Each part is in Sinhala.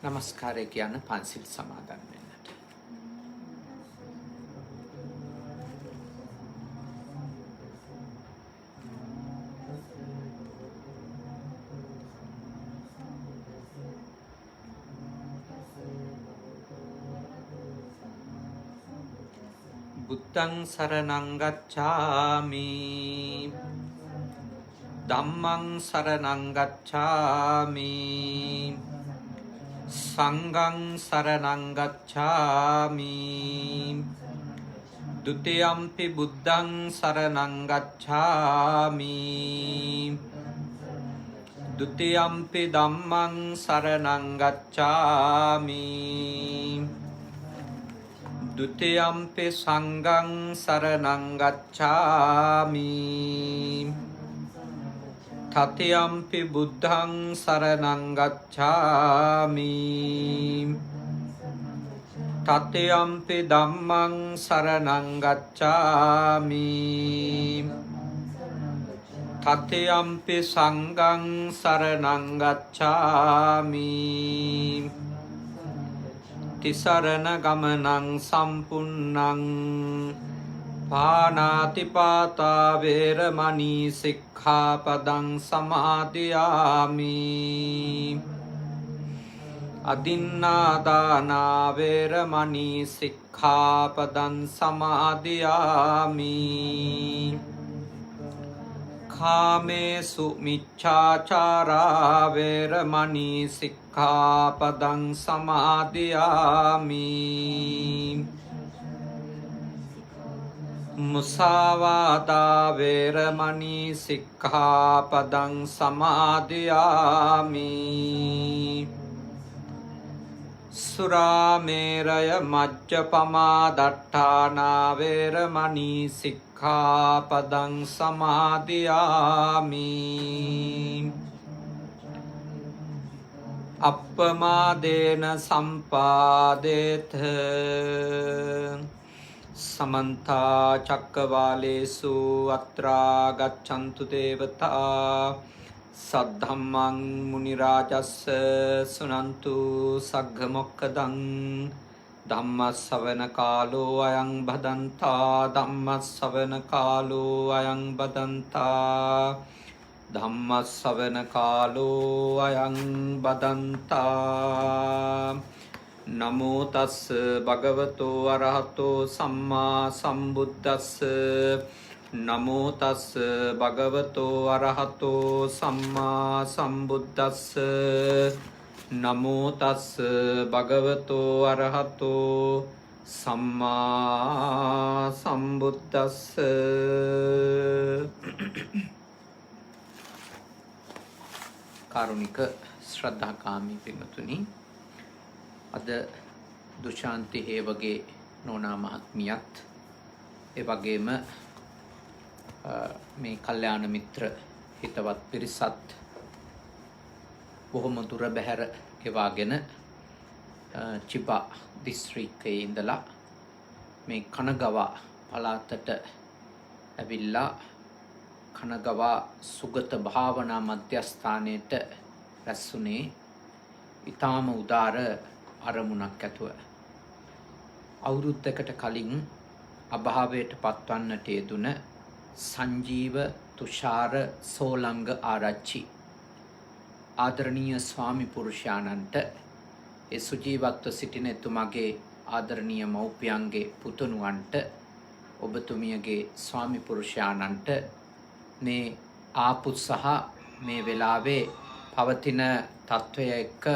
නමස්කාරය කියන පන්සිල් සමාදන් වෙන්නට. බුද්ධං සරණං ගච්ඡාමි ධම්මං සරණං ගච්ඡාමි සංඝං සරණං ගච්ඡාමි ဒုတိယံ පි බුද්ධං සරණං ගච්ඡාමි ဒုတိယံ පි ධම්මං සරණං ගච්ඡාමි ဒုတိယံ පි සංඝං සරණං ගච්ඡාමි တတိယံ පි බුද්ධං සරණං ගච්ඡාමි တတိယံ පි ධම්මං සරණං ගච්ඡාමි တတိယံ පි සංඝං සරණං ගච්ඡාමි တိสรณගමනං සම්පුන්නං පානාති පාතා වේරමණී සික්ඛාපදං සමාදියාමි අදින්නා දාන වේරමණී සික්ඛාපදං සමාදියාමි කාමේසු මිච්ඡාචාරා වේරමණී සික්ඛාපදං සමාදියාමි මුසාවාදා වේරමණී සික්ඛාපදං සමාදියාමි සුරාමේරය මජ්ජපමා දට්ඨානා වේරමණී සික්ඛාපදං සමාදියාමි අප්පමාදේන සම්පාදේත समन्ता चक्कवालेषु अत्रा गच्छन्तु देवता सद्धम्मं मुनिराजस्य सुनन्तु सग्गमोक्खदं धम्मස්සවන කාලෝ අයං බදන්තා ධම්මස්සවන කාලෝ අයං බදන්තා ධම්මස්සවන කාලෝ අයං බදන්තා නමෝ තස්ස භගවතෝ අරහතෝ සම්මා සම්බුද්දස්ස නමෝ තස්ස භගවතෝ අරහතෝ සම්මා සම්බුද්දස්ස නමෝ තස්ස භගවතෝ අරහතෝ සම්මා සම්බුද්දස්ස කාරුණික ශ්‍රද්ධාකාමී පින්වතුනි අද දුශාන්ති හේවගේ නෝනා මහත්මියත් ඒ වගේම මේ කල්යාණ මිත්‍ර හිතවත් පිරිසත් බොහොම දුර බැහැර ගෙවාගෙන චිපා දිස්ත්‍රික්කයේ ඉඳලා මේ කනගවා පළාතට ඇවිල්ලා කනගවා සුගත භාවනා මධ්‍යස්ථානයට රැස්ුනේ ඊටාම උදාර අරමුණක් ඇතුව අවුරුද්දකට කලින් අභාවයට පත්වන්නට යෙදුන සංජීව තුෂාර සෝලංග ආරච්චි ආදරණීය ස්වාමි පුරුෂයාණන්ට ඒ සුජීවත්ව සිටින එතුමාගේ ආදරණීය මව්පියන්ගේ පුතුණුවන්ට ඔබතුමියගේ ස්වාමි පුරුෂයාණන්ට මේ ආපු සහ මේ වෙලාවේ පවතින තත්වය එක්ක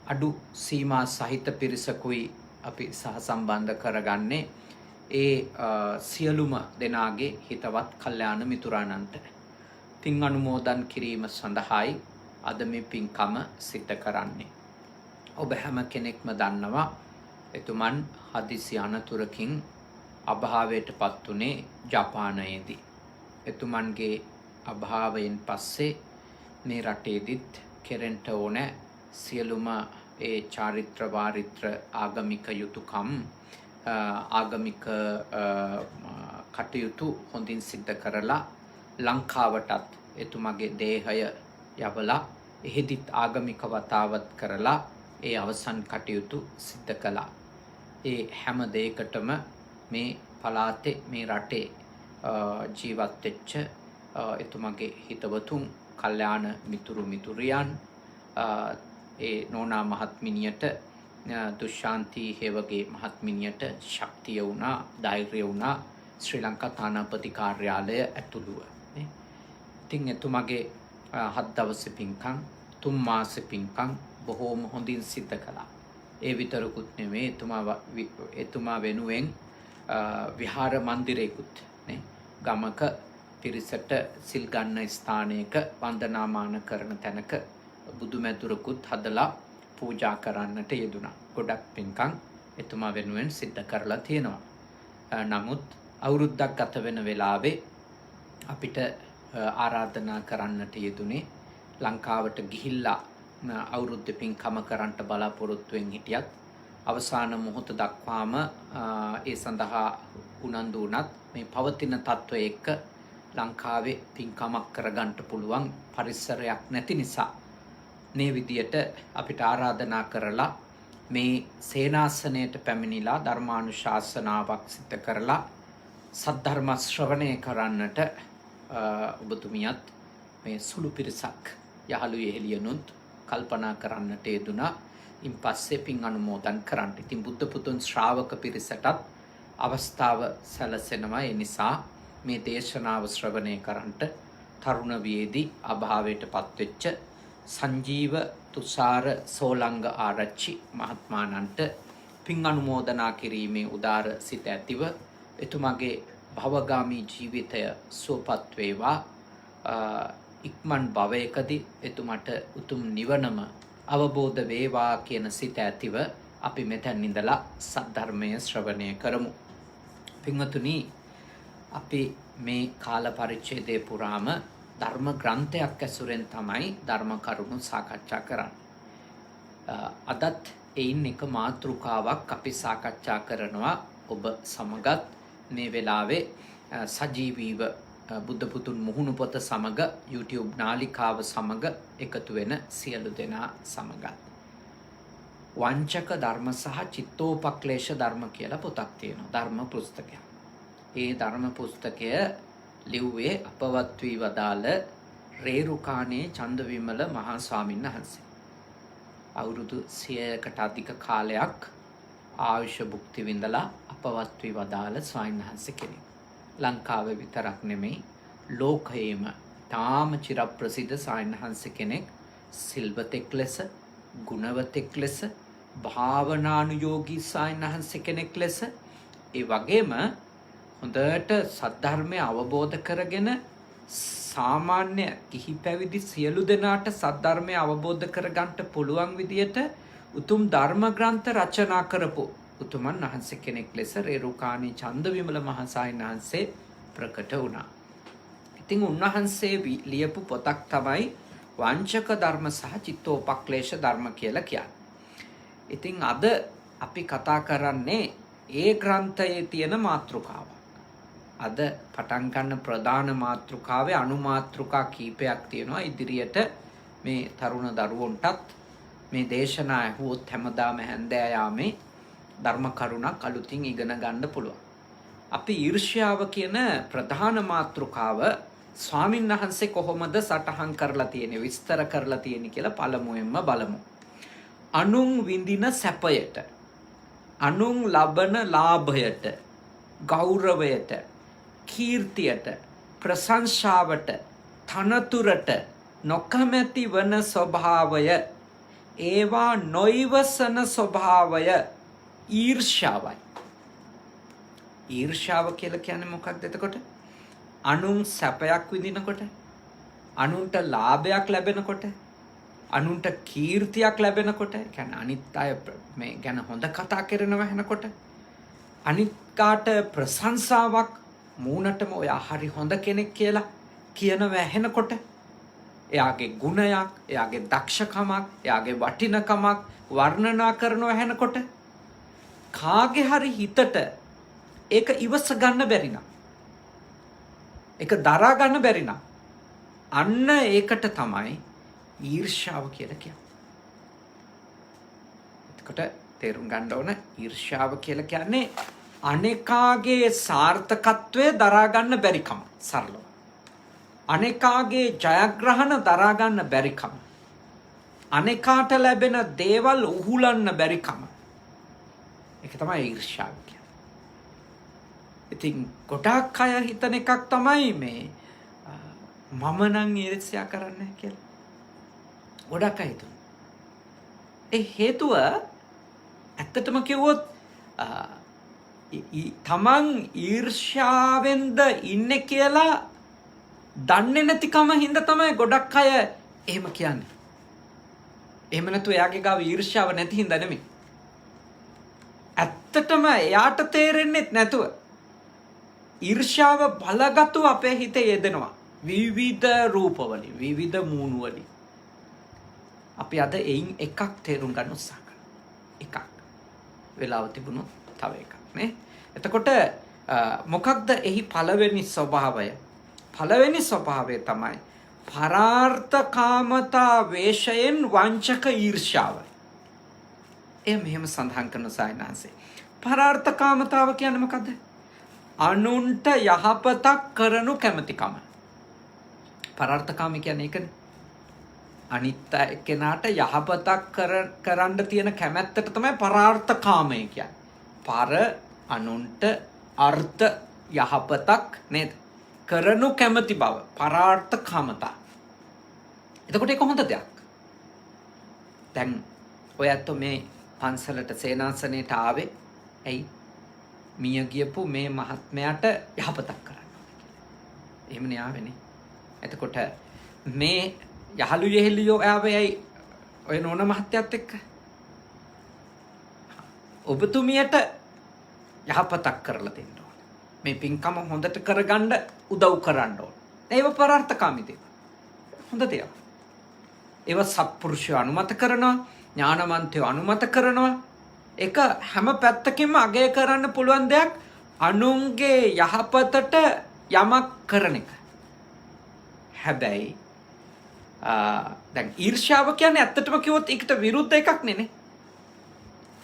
අඩු සීමා සහිත පිරිසකුයි අපි සහසම්බන්ධ කරගන්නේ ඒ සියලුම දෙනාගේ හිතවත් කල්යාණ මිතුරාණන්ට පින් අනුමෝදන් කිරීම සඳහායි අද මේ පින්කම සිද්ධ කරන්නේ. ඔබ හැම කෙනෙක්ම දන්නවා එතුමන් හදිසි අනතුරකින් අභාවයට පත් වුණේ ජපානයේදී. එතුමන්ගේ අභාවයෙන් පස්සේ මේ රටේදීත් කෙරෙන්ට ඕන සියලුම ඒ චාරිත්‍ර වාරිත්‍ර ආගමික යුතුයකම් ආගමික කටයුතු හොඳින් සිද්ධ කරලා ලංකාවටත් එතුමගේ දේහය යවලා එහෙදිත් ආගමික වතාවත් කරලා ඒ අවසන් කටයුතු සිද්ධ කළා. ඒ හැම දෙයකටම මේ පළාතේ මේ රටේ ජීවත් වෙච්ච එතුමගේ හිතවතුන්, කල්යාණ මිතුරු මිතුරියන්, ඒ නෝනා මහත්මිනියට, දුෂාන්ති හේවගේ මහත්මිනියට ශක්තිය වුණා, ධෛර්යය වුණා ශ්‍රී ලංකා තානාපති කාර්යාලය ඇතුළුව. ඉතින් එතුමගේ 7 දවසේ පින්කම්, 3 මාසේ පින්කම් බොහෝම හොඳින් සිද්ධ කළා. ඒ විතරකුත් නෙමෙයි, එතුමා වෙනුවෙන් විහාර මන්දිරයකුත් ගමක පිරිසට සිල් ගන්න ස්ථානයක වන්දනාමාන කරන තැනක බුදුමැදුරකුත් හදලා පූජා කරන්නට යෙදුණා. ගොඩක් පින්කම් එතුමා වෙනුවෙන් සිද්ධ කරලා තියෙනවා. නමුත් අවුරුද්දක් ගත වෙන වෙලාවේ අපිට ආරාධනා කරන්නට යෙදුනේ ලංකාවට ගිහිල්ලා අවුරුද්ද පින්කම කරන්නට බලාපොරොත්තුවෙන් හිටියත් අවසාන මොහොත දක්වාම ඒ සඳහා උනන්දු වුණත් මේ පවතින තත්ත්වය එක්ක ලංකාවේ පින්කමක් කරගන්න පුළුවන් පරිසරයක් නැති නිසා මේ විදියට අපිට ආරාධනා කරලා මේ සේනාසනයට පැමිණිලා ධර්මානුශාසනාවක් සිදු කරලා සද්ධර්ම ශ්‍රවණය කරන්නට ඔබතුමියත් මේ සුළු පිරිසක් යහළු යෙහෙළියනුත් කල්පනා කරන්නට යෙදුණා. ඉන් පස්සේ පින් අනුමෝදන් කරන්න. ඉතින් බුද්ධ පුතුන් ශ්‍රාවක පිරිසටත් අවස්ථාව සැලසෙනවා. ඒ නිසා මේ දේශනාව ශ්‍රවණය කරන්නට තරුණ වියේදී අභාවයට පත්වෙච්ච සංජීව තුෂාර සෝලංග ආරච්චි මහත්මාණන්ට පින් අනුමෝදනා කිරීමේ උදාර සිත ඇතිව එතුමාගේ භවගාමී ජීවිතය සුවපත් වේවා. ඉක්මන් භවයකදී එතුමට උතුම් නිවනම අවබෝධ වේවා කියන සිත ඇතිව අපි මෙතැන් ඉඳලා සද්ධර්මය ශ්‍රවණය කරමු. පින්වතුනි, අපි මේ කාල පරිච්ඡේදය පුරාම ධර්ම ග්‍රන්ථයක් ඇසුරෙන් තමයි ධර්ම කරුණු සාකච්ඡා කරන්නේ. අදත් එයින් එක මාතෘකාවක් අපි සාකච්ඡා කරනවා ඔබ සමගත් මේ වෙලාවේ සජීවීව බුද්ධ පුතුන් මුහුණු පොත සමග YouTube නාලිකාව සමග එකතු වෙන සියලු දෙනා සමගත්. වංචක ධර්ම සහ චිත්තෝපක්ලේශ ධර්ම කියලා පොතක් තියෙනවා, ධර්ම පුස්තකයක්. ඒ ධර්ම පුස්තකය ලිව්වේ අපවත් වී වදාළ රේරුකාණේ චන්දවිමල මහා ස්වාමීන් වහන්සේ. අවුරුදු 100කට අධික කාලයක් ආයුෂ භුක්ති විඳලා අපවත් වී වදාළ ස්වාමීන් වහන්සේ කෙනෙක්. ලංකාවේ විතරක් නෙමෙයි ලෝකයේම තාම චිරප්‍රසිද්ධ ස්වාමීන් වහන්සේ කෙනෙක්. සිල්වතෙක් ලෙස, ගුණවතෙක් ලෙස, භාවනානුයෝගී ස්වාමීන් වහන්සේ කෙනෙක් ලෙස, ඒ වගේම හොඳට සද්ධර්මය අවබෝධ කරගෙන සාමාන්‍ය කිහි පැවිදි සියලු දෙනාට සද්ධර්මය අවබෝධ කරගන්නට පුළුවන් විදියට උතුම් ධර්ම ග්‍රන්ථ රචනා කරපු උතුමන් වහන්සේ කෙනෙක් ලෙස රේරුකාණේ චන්දවිමල මහා ස්වාමීන් වහන්සේ ප්‍රකට වුණා. ඉතින් උන්වහන්සේ ලියපු පොතක් තමයි වංචක ධර්ම සහ චිත්තෝපක්ලේශ ධර්ම කියලා කියන්නේ. ඉතින් අද අපි කතා කරන්නේ ඒ ග්‍රන්ථයේ තියෙන මාතෘකාව. අද පටන් ගන්න ප්‍රධාන මාතෘකාවේ අනුමාතෘකා කීපයක් තියෙනවා. ඉදිරියට මේ තරුණ දරුවන්ටත් මේ දේශනා ඇහුවොත් හැමදාම හැන්දෑ යාමේ ධර්ම කරුණක් අලුතින් ඉගෙන ගන්න පුළුවන්. අපි ඊර්ෂ්‍යාව කියන ප්‍රධාන මාතෘකාව ස්වාමින් වහන්සේ කොහොමද සටහන් කරලා තියෙන්නේ, විස්තර කරලා තියෙන්නේ කියලා පළමුවෙන්ම බලමු. අනුන් විඳින සැපයට, අනුන් ලබන ලාභයට, ගෞරවයට, කීර්තියට, ප්‍රශංසාවට, තනතුරට නොකමැති වන ස්වභාවය, ඒවා නොයිවසන ස්වභාවය ඊර්ෂ්‍යාවයි. ඊර්ෂ්‍යාව කියලා කියන්නේ මොකක්ද එතකොට? අනුන් සැපයක් විඳිනකොට, අනුන්ට ලාභයක් ලැබෙනකොට, අනුන්ට කීර්තියක් ලැබෙනකොට, කියන්නේ අනිත් අය මේ ගැන හොඳ කතා කරනවා වෙනකොට, අනිත් කාට ප්‍රශංසාවක්, මූණටම ඔයා හරි හොඳ කෙනෙක් කියලා කියනවා ඇහෙනකොට, එයාගේ ගුණයක්, එයාගේ දක්ෂකමක්, එයාගේ වටිනකමක් වර්ණනා කරනවා ඇහෙනකොට කාගේ හරි හිතට ඒක ඉවස ගන්න බැරි නම්, ඒක දරා ගන්න බැරි නම්, අන්න ඒකට තමයි ඊර්ෂ්‍යාව කියලා කියන්නේ. එතකොට තේරුම් ගන්න ඕන ඊර්ෂ්‍යාව කියලා කියන්නේ අනේකාගේ සාර්ථකත්වය දරා ගන්න බැරිකම. සරලව. අනේකාගේ ජයග්‍රහණ දරා ගන්න බැරිකම. අනේකාට ලැබෙන දේවල් උහුලන්න බැරිකම. ඒක තමයි ඊර්ෂ්‍යාව කියන්නේ. ඉතින් ගොඩාක් අය හිතන එකක් තමයි මේ මම නම් ඊර්ෂ්‍යා කරන්නේ කියලා. ගොඩක් අය හිතන. ඒ හේතුව ඇත්තටම කිව්වොත් තමන් ඊර්ෂ්‍යාවෙන්ද ඉන්නේ කියලා දන්නේ නැතිකම හින්දා තමයි ගොඩක් අය එහෙම කියන්නේ. එහෙම නැතු එයාගේ ගාව ඊර්ෂ්‍යාව නැති හින්දා නෙමෙයි. ඇත්තටම එයාට තේරෙන්නේ නැතුව ඊර්ෂ්‍යාව බලගත්ව අපේ හිතේ යෙදෙනවා. විවිධ රූපවලින්, විවිධ මූණු වලින්. අපි අද එයින් එකක් තේරුම් ගන්න උත්සාහ කරනවා. එකක්. වෙලාව තිබුණොත් තව එකක් නේ. එතකොට මොකක්ද එහි පළවෙනි ස්වභාවය? පළවෙනි ස්වභාවය තමයි පරාර්ථකාමතා වේශයෙන් වංචක ඊර්ෂ්‍යාව. මෙහෙම සඳහන් කරන සායනාසේ. පරාර්ථකාමතාව කියන්නේ මොකද්ද? අනුන්ට යහපතක් කරනු කැමැතිකම. පරාර්ථකාමී කියන්නේ ඒකනේ. අනිත් කෙනාට යහපතක් කරන්න තියෙන කැමැත්තට තමයි පරාර්ථකාමය කියන්නේ. පර අනුන්ට අර්ථ යහපතක් නේද? කරනු කැමැති බව පරාර්ථකාමතා. එතකොට ඒක හොඳ දෙයක්. දැන් ඔයත් මේ පන්සලට සේනාසනයට ආවේ ඇයි? මිය ගියපු මේ මහත්මයාට යහපතක් කරන්න ඕනේ කියලා. එහෙමනේ ආවේනේ. එතකොට මේ යහළු යෙහෙලියෝ ආවේ ඇයි? ඔය නෝන මහත්තයත් එක්ක. ඔබතුමියට යහපතක් කරලා දෙන්න ඕනේ. මේ පින්කම හොඳට කරගන්න උදව් කරන්න ඕනේ. ඒව පරාර්ථකාමී දේවල්. හොඳ දේවල්. ඒව සත්පුරුෂයෝ අනුමත කරනවා, ඥානවන්තයෝ අනුමත කරනවා. ඒක හැම පැත්තකින්ම අගය කරන්න පුළුවන් දෙයක්. අනුන්ගේ යහපතට යමක් කරන එක. හැබැයි දැන් ඊර්ෂ්‍යාව කියන්නේ ඇත්තටම කිව්වොත් ඒකට විරුද්ධ එකක් නෙනේ.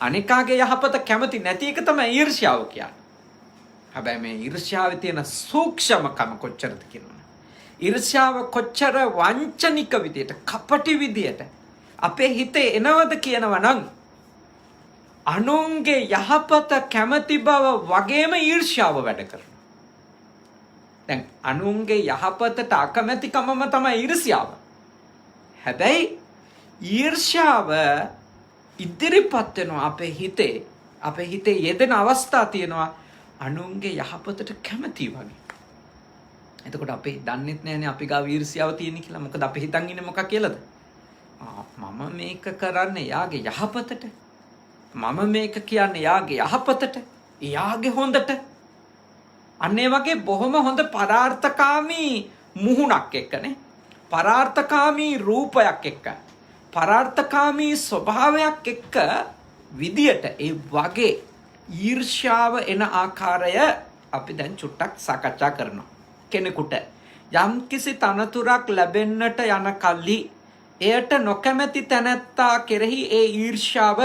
අනිකාගේ යහපත කැමති නැති එක තමයි ඊර්ෂ්‍යාව කියන්නේ. හැබැයි මේ ඊර්ෂ්‍යාවේ තියෙන සූක්ෂමකම කොච්චරද කියනවනේ. ඊර්ෂ්‍යාව කොච්චර වංචනික විදියට, කපටි විදියට අපේ හිතේ එනවද කියනවා නම් අනුන්ගේ යහපත කැමති බව වගේම ඊර්ෂ්‍යාව වැඩ කරනවා. දැන් අනුන්ගේ යහපතට අකමැතිකමම තමයි ඊර්ෂ්‍යාව. හැබැයි ඊර්ෂ්‍යාව ඉදිරිපත් වෙනවා අපේ හිතේ යෙදෙන අවස්ථා තියෙනවා අනුන්ගේ යහපතට කැමති වගේ. එතකොට අපි දන්නෙත් නැහැනේ අපි ගාව ඊර්ෂ්‍යාව තියෙන කියලා. මොකද අපි හිතන් ඉන්නේ මොකක් කියලාද? මම මේක කරන්නේ යාගේ යහපතට. මම මේක කියන්නේ යාගේ යහපතට, යාගේ හොඳට. අන්න ඒ වගේ බොහොම හොඳ පරාර්ථකාමී මුහුණක් එක්කනේ. පරාර්ථකාමී රූපයක් එක්ක, පරාර්ථකාමී ස්වභාවයක් එක්ක විදියට ඒ වගේ ඊර්ෂ්‍යාව එන ආකාරය අපි දැන් චුට්ටක් සාකච්ඡා කරනවා. කෙනෙකුට යම්කිසි තනතුරක් ලැබෙන්නට යන කල්හි එයට නොකැමැති තැනැත්තා කෙරෙහි ඒ ඊර්ෂ්‍යාව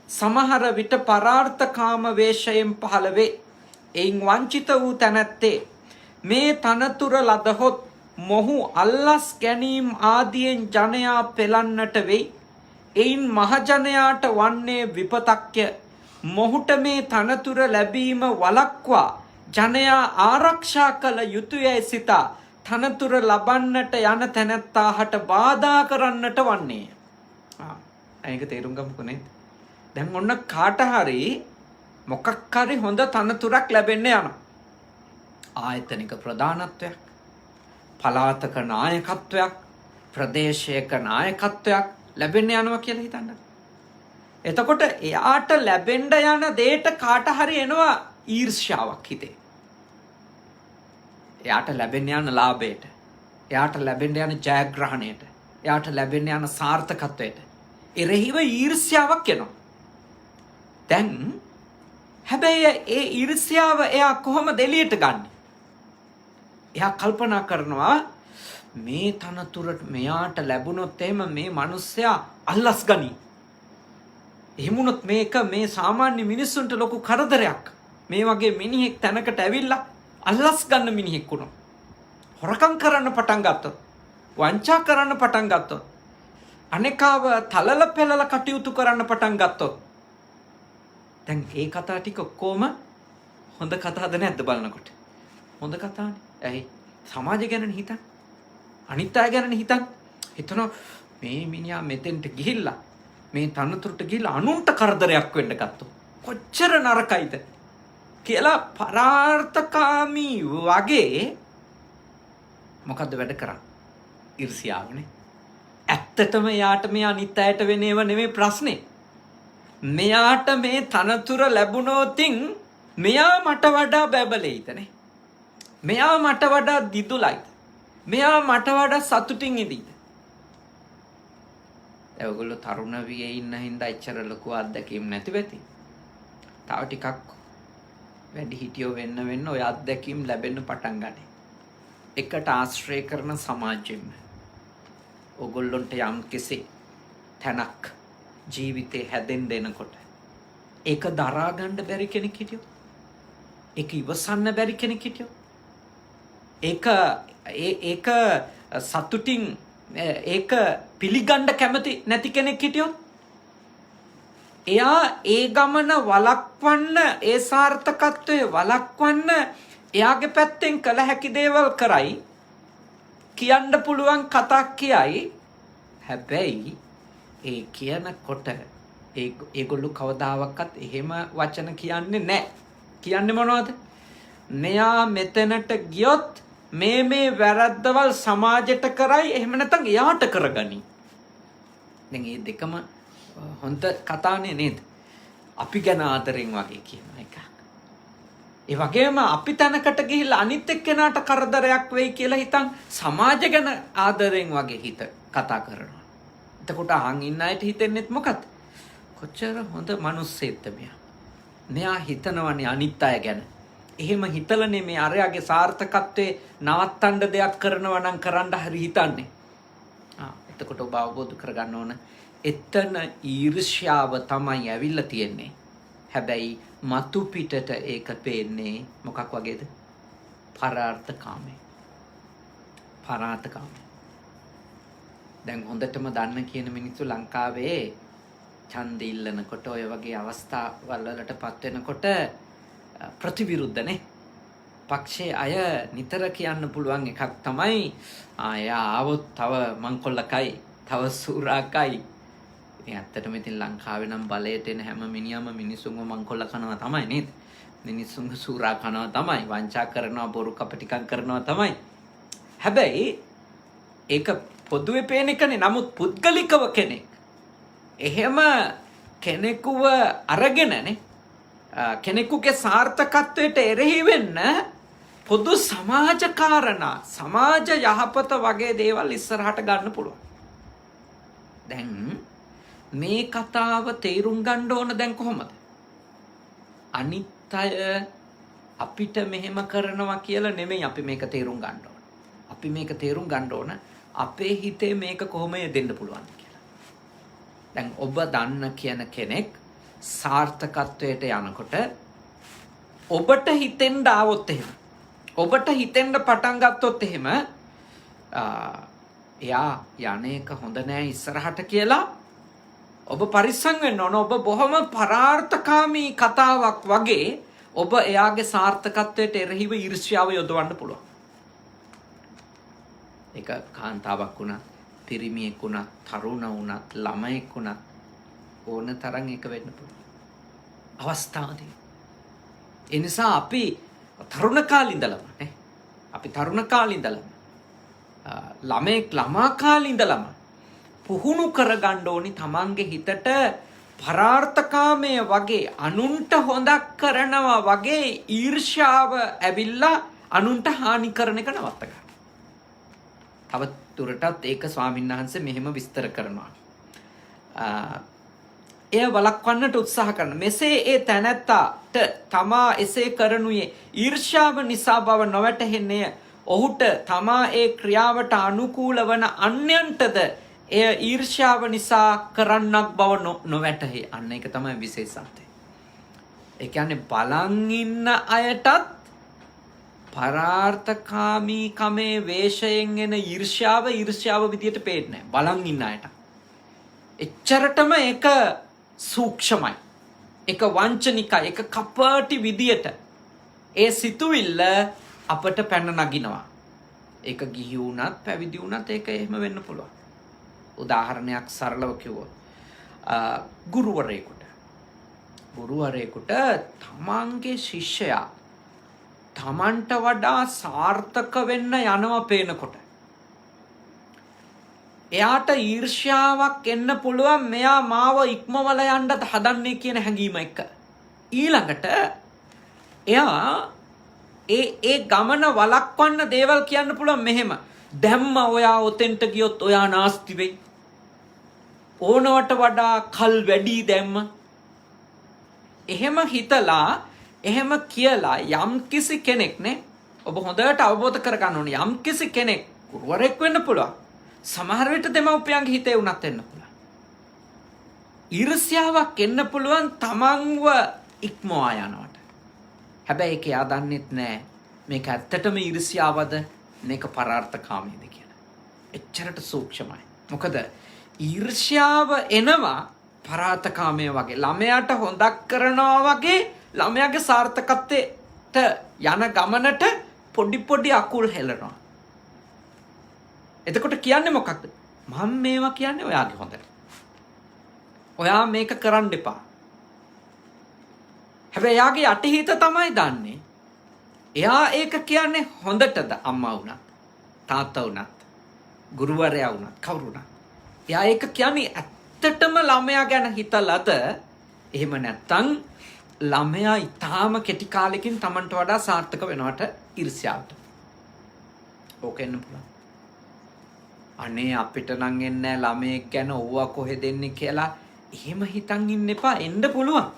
සමහර විට පරාර්ථකාම වේශයෙන් පහළ වේ. එයින් වංචිත වූ තැනැත්තේ මේ තනතුර ලදහොත් මොහු අල්ලස් ගැනීම් ආදියෙන් ජනයා පෙළන්නට වෙයි. එයින් මහජනයාට වන්නේ විපතක්ය. මොහුට මේ තනතුර ලැබීම වළක්වා ජනයා ආරක්ෂා කළ යුතුයයි සිතා තනතුර ලබන්නට යන තැනැත්තාහට බාධා කරන්නට වන්නේ. ඒක තේරුම් ගමුකෝ නේද? දැන් ඔන්න කාට හරි මොකක් හරි හොඳ තනතුරක් ලැබෙන්න යනවා. ආයතනික ප්‍රධානත්වයක්, පළාතක නායකත්වයක්, ප්‍රදේශයක නායකත්වයක් ලැබෙන්න යනවා කියලා හිතන්න. එතකොට එයාට ලැබෙන්න යන දෙයට කාට හරි එනවා ඊර්ෂ්‍යාවක් හිතේ. එයාට ලැබෙන්න යන ලාභයට, එයාට ලැබෙන්න යන ජයග්‍රහණයට, එයාට ලැබෙන්න යන සාර්ථකත්වයට එරෙහිව ඊර්ෂ්‍යාවක් එනවා. දැන් හැබැයි ඒ ඊර්ෂ්‍යාව එයා කොහොමද එළියට ගන්නෙ? එයා කල්පනා කරනවා මේ තනතුරට මෙයාට ලැබුණොත් එහෙම මේ මිනිස්සයා අල්ලස් ගනි. එහෙම වුණොත් මේක මේ සාමාන්‍ය මිනිස්සුන්ට ලොකු කරදරයක්. මේ වගේ මිනිහෙක් තැනකට ඇවිල්ලා අල්ලස් ගන්න මිනිහෙක් වුණා. හොරකම් කරන්න පටන් ගත්තොත්, වංචා කරන්න පටන් ගත්තොත්, අනේකාව තලල පෙලල කටයුතු කරන්න පටන් ගත්තොත්, දැන් ඒ කතා ටික ඔක්කොම හොඳ කතාද නැද්ද බලනකොට? හොඳ කතානේ. ඇයි? සමාජය ගැන හිතන්න. අනිත් අය ගැන හිතන්න. හිතනවා මේ මිනිහා මෙතෙන්ට ගිහිල්ලා මේ තනතුරට ගිහිල්ලා අනුන්ට කරදරයක් වෙන්න ගත්තොත් කොච්චර නරකයිද කියලා පරාර්ථකාමී වගේ මොකද්ද වැඩ කරන්නේ? ඊර්ෂ්‍යාවනේ. ඇත්තටම යාට මේ අනිත් අයට වෙනේව නෙමෙයි ප්‍රශ්නේ. මෙයාට මේ තනතුර ලැබුණොතින් මෙයා මට වඩා බැබලෙයිදනේ. මෙයා මට වඩා දිදුලයිද? මෙයා මට වඩා සතුටින් ඉදීද? ඒගොල්ලෝ තරුණ වියේ ඉන්න හින්දා එච්චර ලොකු අත්දැකීම් නැති වෙති. තව ටිකක් වැඩි හිටියෝ වෙන්න ඔය අත්දැකීම් ලැබෙන්න පටන් ගන්නේ. එකට ආශ්‍රය කරන සමාජෙම ඔගොල්ලොන්ට යම් කෙසේ තැනක් ජීවිතේ හැදෙන්න දෙනකොට ඒක දරා ගන්න බැරි කෙනෙක් හිටියෝ, ඒක ඉවසන්න බැරි කෙනෙක් හිටියෝ, ඒක සතුටින් ඒක පිළිගන්න කැමති නැති කෙනෙක් හිටියොත් එයා ඒ ගමන වළක්වන්න, ඒ සාර්ථකත්වයේ වළක්වන්න එයාගේ පැත්තෙන් කළ හැකි දේවල් කරයි, කියන්න පුළුවන් කතා කියයි. හැබැයි ඒ කියනකොට ඒගොල්ලෝ කවදාවත් එහෙම වචන කියන්නේ නැහැ. කියන්නේ මොනවද? මෙයා මෙතනට ගියොත් මේ වැරද්දවල් සමාජයට කරයි, එහෙම නැත්නම් එයාට කරගනි. දැන් මේ දෙකම හොඳ කතානේ නේද? අපි ගැන ආදරෙන් වගේ කියන එක. ඒ වගේම අපි තැනකට ගිහිල්ලා අනිත් එක්කෙනාට කරදරයක් වෙයි කියලා හිතන් සමාජ ගැන ආදරෙන් වගේ හිත කතා කරනවා. එතකොට අහන් ඉන්න අයට හිතෙන්නේත් මොකක්ද? කොච්චර හොඳ මිනිස්සෙක්ද මෙයා. මෙයා හිතනවනේ අනිත් අය ගැන. එහෙම හිතලනේ මේ අරයාගේ සාර්ථකත්වයේ නවත්තන්න දෙයක් කරනවා නම් කරන්න හරි හිතන්නේ. එතකොට ඔබ අවබෝධ කරගන්න ඕන එතන ඊර්ෂ්‍යාව තමයි ඇවිල්ලා තියෙන්නේ. හැබැයි මතු පිටට ඒක පේන්නේ මොකක් වගේද? පරාර්ථකාමී. පරාර්ථකාමී. දැන් හොඳටම දන්න කියන මිනිස්සු ලංකාවේ ඡන්ද ඉල්ලනකොට ඔය වගේ අවස්ථාවල් වලටපත් වෙනකොට ප්‍රතිවිරුද්ධනේ. පක්ෂයේ අය නිතර කියන්න පුළුවන් එකක් තමයි එයා ආවොත් තව මංකොල්ලකයි, තව සූරාකයි. ඉතින් ඇත්තටම ඉතින් ලංකාවේ නම් බලයට එන හැම මිනිහම මිනිසුන්ව මංකොල්ල කනවා තමයි නේද? මිනිසුන්ව සූරා කනවා තමයි, වංචා කරනවා, බොරු කපටිකම් කරනවා තමයි. හැබැයි ඒක පොදුවේ පේන එකනේ. නමුත් පුද්ගලිකව කෙනෙක් එහෙම කෙනෙකුව අරගෙනනේ කෙනෙකුගේ සාර්ථකත්වයට එරෙහි වෙන්න පොදු සමාජ කාරණා, සමාජ යහපත වගේ දේවල් ඉස්සරහට ගන්න පුළුවන්. දැන් මේ කතාව තේරුම් ගන්න ඕන දැන් කොහොමද? අනිත් අය අපිට මෙහෙම කරනවා කියලා නෙමෙයි අපි මේක තේරුම් ගන්න ඕන. අපි මේක තේරුම් ගන්න ඕන අපේ හිතේ මේක කොහොම යෙදෙන්න පුළුවන්ද කියලා. දැන් ඔබ දන්න කියන කෙනෙක් සාර්ථකත්වයට යනකොට ඔබට හිතෙන්න ආවොත් එහෙම, ඔබට හිතෙන්න පටන් ගත්තොත් එහෙම එයා යන්නේක හොඳ නෑ ඉස්සරහට කියලා ඔබ පරිස්සම් වෙන්න ඕන. ඔබ බොහොම පරාර්ථකාමී කතාවක් වගේ ඔබ එයාගේ සාර්ථකත්වයට එරෙහිව ඊර්ෂ්‍යාව යොදවන්න පුළුවන්. ඒක කාන්තාවක් වුණත්, පිරිමියෙක් වුණත්, තරුණ වුණත්, ළමයෙක් වුණත් ඕන තරම් ඒක වෙන්න පුළුවන් අවස්ථාවදී. ඒ නිසා අපි තරුණ කාලේ ඉඳලම නේ, අපි තරුණ කාලේ ඉඳලම ළමෙක් ළමා කාලේ ඉඳලම පුහුණු කරගන්න ඕනි තමන්ගේ හිතට පරාර්ථකාමයේ වගේ අනුන්ට හොඳක් කරනවා වගේ ඊර්ෂ්‍යාව ඇවිල්ලා අනුන්ට හානි කරන එක නවත්ත ගන්න. තව දුරටත් ඒක ස්වාමීන් වහන්සේ මෙහෙම විස්තර කරනවා. එය වළක්වන්නට උත්සාහ කරන. මෙසේ ඒ තැනැත්තාට තමා එසේ කරනුයේ ඊර්ෂ්‍යාව නිසා බව නොවැටහෙන්නේ ඔහුට තමා ඒ ක්‍රියාවට අනුකූල වන අන්‍යයන්ටද එය ඊර්ෂ්‍යාව නිසා කරන්නක් බව නොවැටහි. අන්න ඒක තමයි විශේෂත්වය. ඒ කියන්නේ බලන් ඉන්න අයටත් පරාර්ථකාමී කමේ වේශයෙන් එන ඊර්ෂ්‍යාව විදියට පේන්නේ නැහැ. බලන් ඉන්න අයට. එච්චරටම ඒක සූක්ෂමයි. ඒක වංචනිකයි. ඒක කපටි විදියට ඒ සිතුවිල්ල අපට පැන නගිනවා. ඒක ගිහි වුණත් පැවිදි වුණත් ඒක එහෙම වෙන්න පුළුවන්. උදාහරණයක් සරලව කිව්වොත් ගුරුවරයෙකුට තමන්ගේ ශිෂ්‍යයා තමන්ට වඩා සාර්ථක වෙන්න යනවා පේනකොට එයාට ඊර්ෂ්‍යාවක් එන්න පුළුවන්. මෙයා මාව ඉක්මවල යන්නත් හදන්නේ කියන හැඟීම එක්ක. ඊළඟට එයා ඒ ගමන වළක්වන්න දේවල් කියන්න පුළුවන් මෙහෙම. දැම්ම ඔයා ඔතෙන්ට ගියොත් ඔයා නාස්ති වෙයි. ඕනවට වඩා කල් වැඩි දැම්ම. එහෙම හිතලා එහෙම කියලා යම්කිසි කෙනෙක් නේ ඔබ හොඳට අවබෝධ කරගන්න ඕනේ. යම්කිසි කෙනෙක් ගුරුවරයෙක් වෙන්න පුළුවන්. සමහර විට දෙමව්පියන්ගේ හිතේ උනත් වෙන්න පුළුවන්. ඊර්ෂ්‍යාවක් එන්න පුළුවන් තමන්ව ඉක්මවා යනවට. හැබැයි ඒක යා දන්නෙත් නෑ මේක ඇත්තටම ඊර්ෂ්‍යාවද මේක පරාර්ථකාමීද කියලා. එච්චරට සූක්ෂමයි. මොකද ඊර්ෂ්‍යාව එනවා පරාර්ථකාමී වගේ. ළමයාට හොඳක් කරනවා වගේ ළමයාගේ සාර්ථකත්වයට යන ගමනට පොඩි අකුල් හෙලනවා. එතකොට කියන්නේ මොකක්ද? මම මේවා කියන්නේ ඔයාගේ හොඳට. ඔයා මේක කරන්න එපා. හැබැයි එයාගේ යටිහිත තමයි දන්නේ. එයා ඒක කියන්නේ හොඳටද අම්මා වුණත්, තාත්තා වුණත්, ගුරුවරයා වුණත්, කවුරු වුණත්. එයා ඒක කියන්නේ ඇත්තටම ළමයා ගැන හිතලාද? එහෙම නැත්තම් ළමයා ඊටාම කෙටි කාලෙකින් Tamanට වඩා සාර්ථක වෙනවට ඊර්ෂ්‍යාවට. ඕක එන්න පුළුවන්. අනේ අපිට නම් එන්නේ ළමයෙක් ගැන ඕවා කොහෙද එන්නේ කියලා එහෙම හිතන් ඉන්න එපා. එන්න පුළුවන්.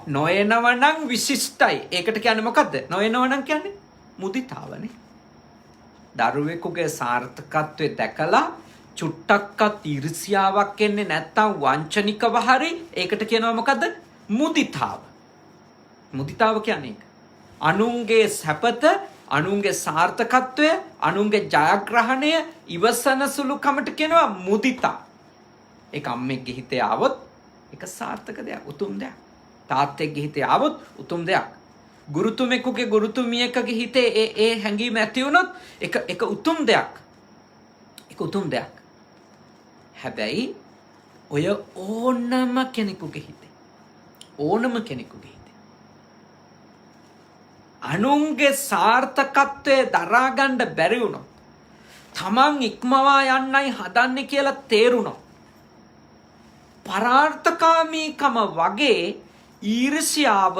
නොයනවනම් විශිෂ්ටයි. ඒකට කියන්නේ මොකද්ද? නොයනවනම් කියන්නේ මුදිතාවනේ. දරුවෙකුගේ සාර්ථකත්වය දැකලා චුට්ටක්වත් ඊර්ෂ්‍යාවක් එන්නේ නැත්තම් වංචනිකව හරි ඒකට කියනවා මොකද්ද? මුදිතාව. මුදිතාව කියන්නේ ඒක. අනුන්ගේ සැපත, අනුන්ගේ සාර්ථකත්වය, අනුන්ගේ ජයග්‍රහණය ඉවසන සුළුකමට කියනවා මුදිතා. ඒක අම්මෙක්ගේ හිතේ ආවොත් ඒක සාර්ථක දෙයක්, උතුම් දෙයක්. තාත්තෙක්ගේ හිතේ ආවොත් උතුම් දෙයක්. ගුරුතුමෙකුගේ ගුරුතුමියකගේ හිතේ ඒ හැඟීම ඇති වුණොත් ඒක උතුම් දෙයක්. ඒක උතුම් දෙයක්. හැබැයි ඔය ඕනම කෙනෙකුගේ හිතේ අනුන්ගේ සාර්ථකත්වයේ දරා ගන්න බැරි වුණොත්, තමන් ඉක්මවා යන්නයි හදන්නේ කියලා තේරුණොත්, පරාර්ථකාමීකම වගේ ඊර්ෂ්‍යාව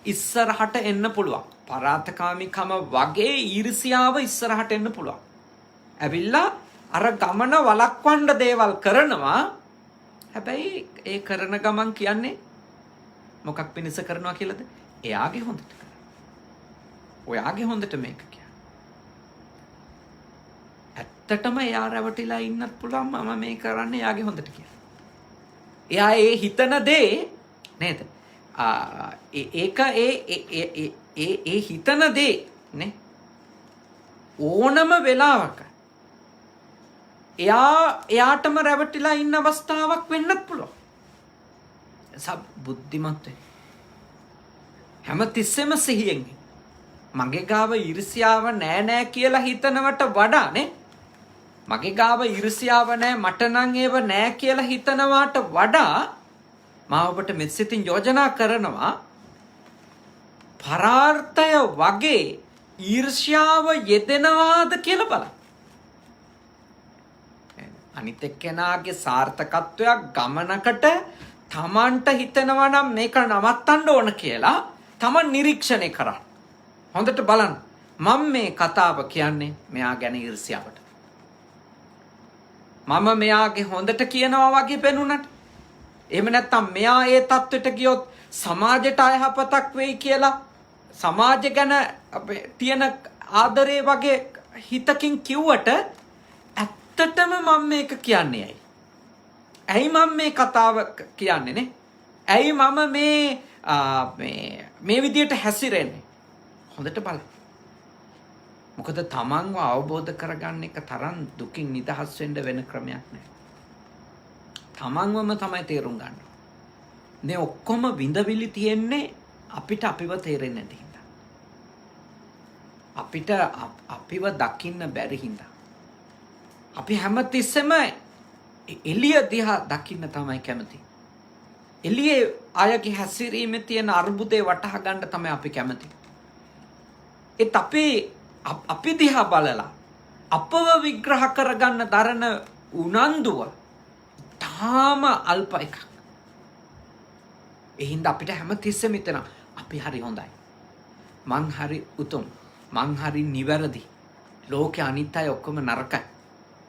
ඉස්සරහට එන්න පුළුවන්. පරාර්ථකාමීකම වගේ ඊර්ෂ්‍යාව ඉස්සරහට එන්න පුළුවන්. ඇවිල්ලා අර ගමන වළක්වන්න දේවල් කරනවා. හැබැයි ඒ කරන ගමන් කියන්නේ මොකක් පිණිස කරනවා කියලාද? එයාගේ හොඳට කරනවා. ඔයාගේ හොඳට මේක කියන්නේ. ඇත්තටම එයා රැවටිලා ඉන්නත් පුළුවන්. මම මේ කරන්නේ එයාගේ හොඳට කියලා. එයා ඒ හිතන දේ නේද? ඒක ඒ හිතන දේ නේ ඕනම වෙලාවක එයාටම රැවටිලා ඉන්න අවස්ථාවක් වෙන්නත් පුළුවන්. බුද්ධිමත් වෙන්න. හැමතිස්සෙම සිහියෙන්. මගේ ගාව ඊර්ෂ්‍යාව නෑ කියලා හිතනවට වඩා නේ, මගේ ගාව ඊර්ෂ්‍යාව නෑ මට නම් ඒව නෑ කියලා හිතනවාට වඩා මම ඔබට මෙත්සිතින් යෝජනා කරනවා පරාර්ථය වගේ ඊර්ෂ්‍යාව යෙදෙනවාද කියලා බලන්න. අනිත් එක්කෙනාගේ සාර්ථකත්වයක් ගමනකට තමන්ට හිතෙනවා නම් මේක නවත්තන්න ඕන කියලා තමන් නිරීක්ෂණය කරන්න. හොඳට බලන්න. මම මේ කතාව කියන්නේ මෙයා ගැන ඊර්ෂ්‍යාවට. මම මෙයාගේ හොඳට කියනවා වගේ පෙනුනට, එහෙම නැත්නම් මෙයා ඒ தත්වෙට ගියොත් සමාජයට අයහපතක් වෙයි කියලා සමාජ ගැන තියෙන ආදරේ වගේ හිතකින් කිව්වට ඇත්තටම මම මේක කියන්නේ ඇයි මම මේ කතාව කියන්නේ නේ? ඇයි මම මේ විදියට හැසිරෙන්නේ? හොඳට බලන්න. මොකද තමන්ව අවබෝධ කරගන්න එක තරම් දුකින් නිදහස් වෙන්න වෙන ක්‍රමයක් නැහැ. තමන්වම තමයි තේරුම් ගන්න. මේ ඔක්කොම විඳවිලි තියෙන්නේ අපිට අපිව තේරෙන්නේ නැති හින්දා. අපිට අපිව දකින්න බැරි හින්දා. අපි හැමතිස්සෙම එළිය දිහා දකින්න තමයි කැමති. එළියේ අයගේ හැසිරීමේ තියෙන අර්බුදේ වටහා ගන්න තමයි අපි කැමති. ඒත් අපි දිහා බලලා අපව විග්‍රහ කරගන්න දරන උනන්දුව තාම අල්ප එකක්. ඒ හින්දා අපිට හැමතිස්සෙම හිතෙන අපි හරි හොඳයි. මං හරි උතුම්. මං හරි නිවැරදි. ලෝකේ අනිත් අය ඔක්කොම නරකයි.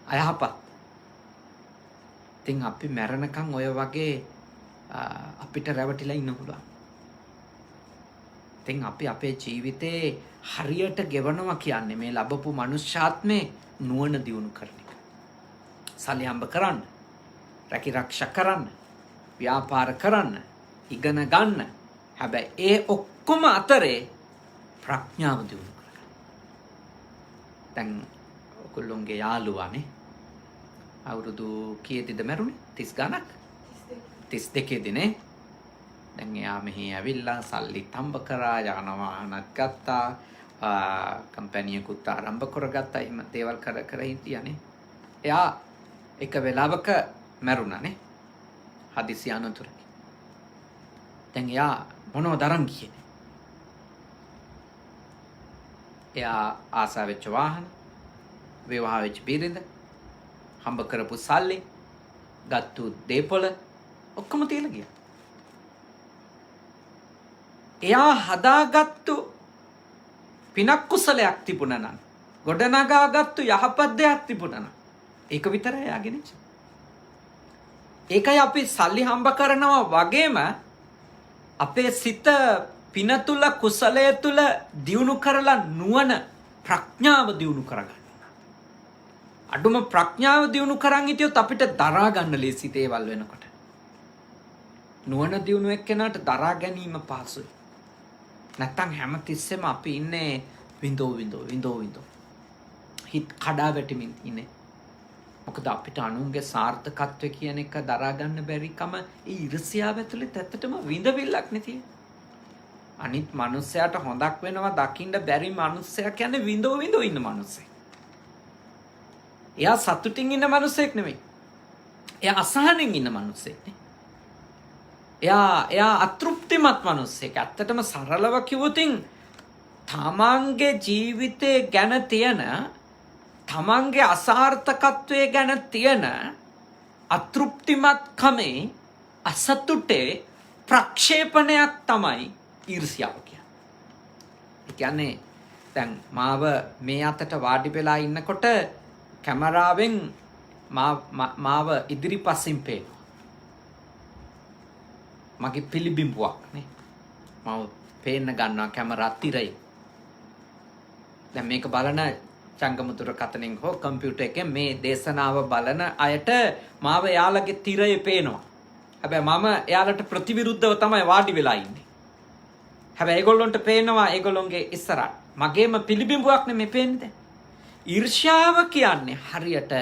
අයහපත්. ඉතින් අපි මැරෙනකන් ඔය වගේ අපිට රැවටිලා ඉන්න පුළුවන්. ඉතින් අපි අපේ ජීවිතේ හරියට ගෙවනවා කියන්නේ මේ ලැබපු මනුෂ්‍යාත්මේ නුවණ දියුණු කරන එක. සල්ලි හම්බ කරන්න, රැකිරක්ෂා කරන්න, ව්‍යාපාර කරන්න, ඉගෙන ගන්න. හැබැයි ඒ ඔක්කොම අතරේ ප්‍රඥාව දියුණු කරගන්න. දැන් ඔයගොල්ලෝගේ යාළුවානේ අවුරුදු කීයේද මැරුණේ? 30 ගණක්? 32 දිනේ. දැන් එයා මෙහි ඇවිල්ලා සල්ලිත් හම්බ කරා, යාන වාහනත් ගත්තා, කම්පැනියකුත් ආරම්භ කරගත්තා. එහෙම දේවල් කර හිටියානේ. එයා එක වෙලාවක මැරුණානේ. හදිසි අනතුරකින්. දැන් එයා මොනවද අරන් ගියේ? එයා ආසා වෙච්ච වාහන, විවාහ වෙච්ච බිරිඳ, හම්බ කරපු සල්ලි, ගත්තු දේපොළ ඔක්කොම තියලා ගියා. එයා හදාගත්තු පිනක් කුසලයක් තිබුණා නම්, ගොඩනගාගත්තු යහපත් දෙයක් තිබුණා නම් ඒක විතරයි එයාගේ නේ. ඒකයි අපි සල්ලි හම්බ කරනවා වගේම අපේ සිත පින තුල කුසලය තුල දියුණු කරලා නුවණ ප්‍රඥාව දියුණු කරගන්න. අඩුම ප්‍රඥාව දියුණු කරන් හිටියොත් අපිට දරා ගන්න ලේසි දේවල් වෙනකොට. නුවණ දියුණු එක්කෙනාට දරා ගැනීම පහසුයි. නැත්තම් හැමතිස්සෙම අපි ඉන්නේ විඳෝ. හිත කඩා වැටෙමින් ඉන්නේ. මොකද අපිට අනුන්ගේ සාර්ථකත්වය කියන එක දරා ගන්න බැරිකම ඒ ඊර්ෂ්‍යාව ඇතුළේ ඇත්තටම විඳවිල්ලක් නෙති. අනිත් මිනිස්සයාට හොඳක් වෙනවා දකින්න බැරි මිනිස්සයා කියන්නේ විඳෝ ඉන්න මිනිස්සෙක්. එයා සතුටින් ඉන්න මිනිස්සෙක් නෙමෙයි. එයා අසහනෙන් ඉන්න මිනිස්සෙක් නේ. එයා අතෘප්තිමත් මිනිස්සෙක්. ඇත්තටම සරලව කිව්වොතින් තමන්ගේ ජීවිතේ ගැන තියෙන, තමන්ගේ අසාර්ථකත්වයේ ගැන තියෙන අතෘප්තිමත්කමේ අසතුටේ ප්‍රක්ෂේපණයක් තමයි ඊර්ෂ්‍යාව කියන්නේ. ඒ කියන්නේ දැන් මාව මේ අතට වාඩි වෙලා ඉන්නකොට කැමරාවෙන් මාව ඉදිරිපසින් පේනවා. මගේ පිළිබිඹුවක් නේ. මාව පේන්න ගන්නවා කැමරා තිරේ. දැන් මේක බලන චංගමුතුර කතනින් හෝ කම්පියුටර් එකෙන් මේ දේශනාව බලන අයට මාව යාළගේ තිරේ පේනවා. හැබැයි මම එයාලට ප්‍රතිවිරුද්ධව තමයි වාඩි වෙලා ඉන්නේ. හැබැයි ඒගොල්ලන්ට පේනවා ඒගොල්ලොන්ගේ ඉස්සරහට. මගේම පිළිබිඹුවක් නෙමෙයි පේන්නේ. ඊර්ෂ්‍යාව කියන්නේ හරියට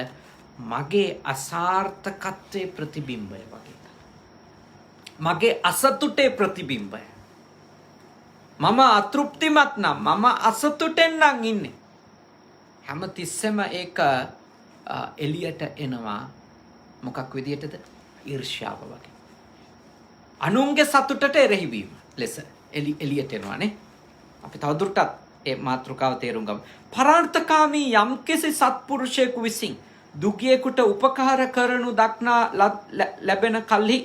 මගේ අසාර්ථකත්වයේ ප්‍රතිබිම්බය වගේ. මගේ අසතුටේ ප්‍රතිබිම්බය. මම අතෘප්තිමත් නම්, මම අසතුටෙන් නම් ඉන්නේ. හැමතිස්සෙම ඒක එළියට එනවා. මොකක් විදියටද? ඊර්ෂ්‍යාව වගේ. අනුන්ගේ සතුටට එරෙහිවීම ලෙස එළියට එනවානේ. අපි තවදුරටත් ඒ මාතෘකාව තේරුම් ගමු. පරාර්ථකාමී යම්කිසි සත්පුරුෂයෙකු විසින් දුගියෙකුට උපකාර කරනු දක්නා ලැබෙන කල්හි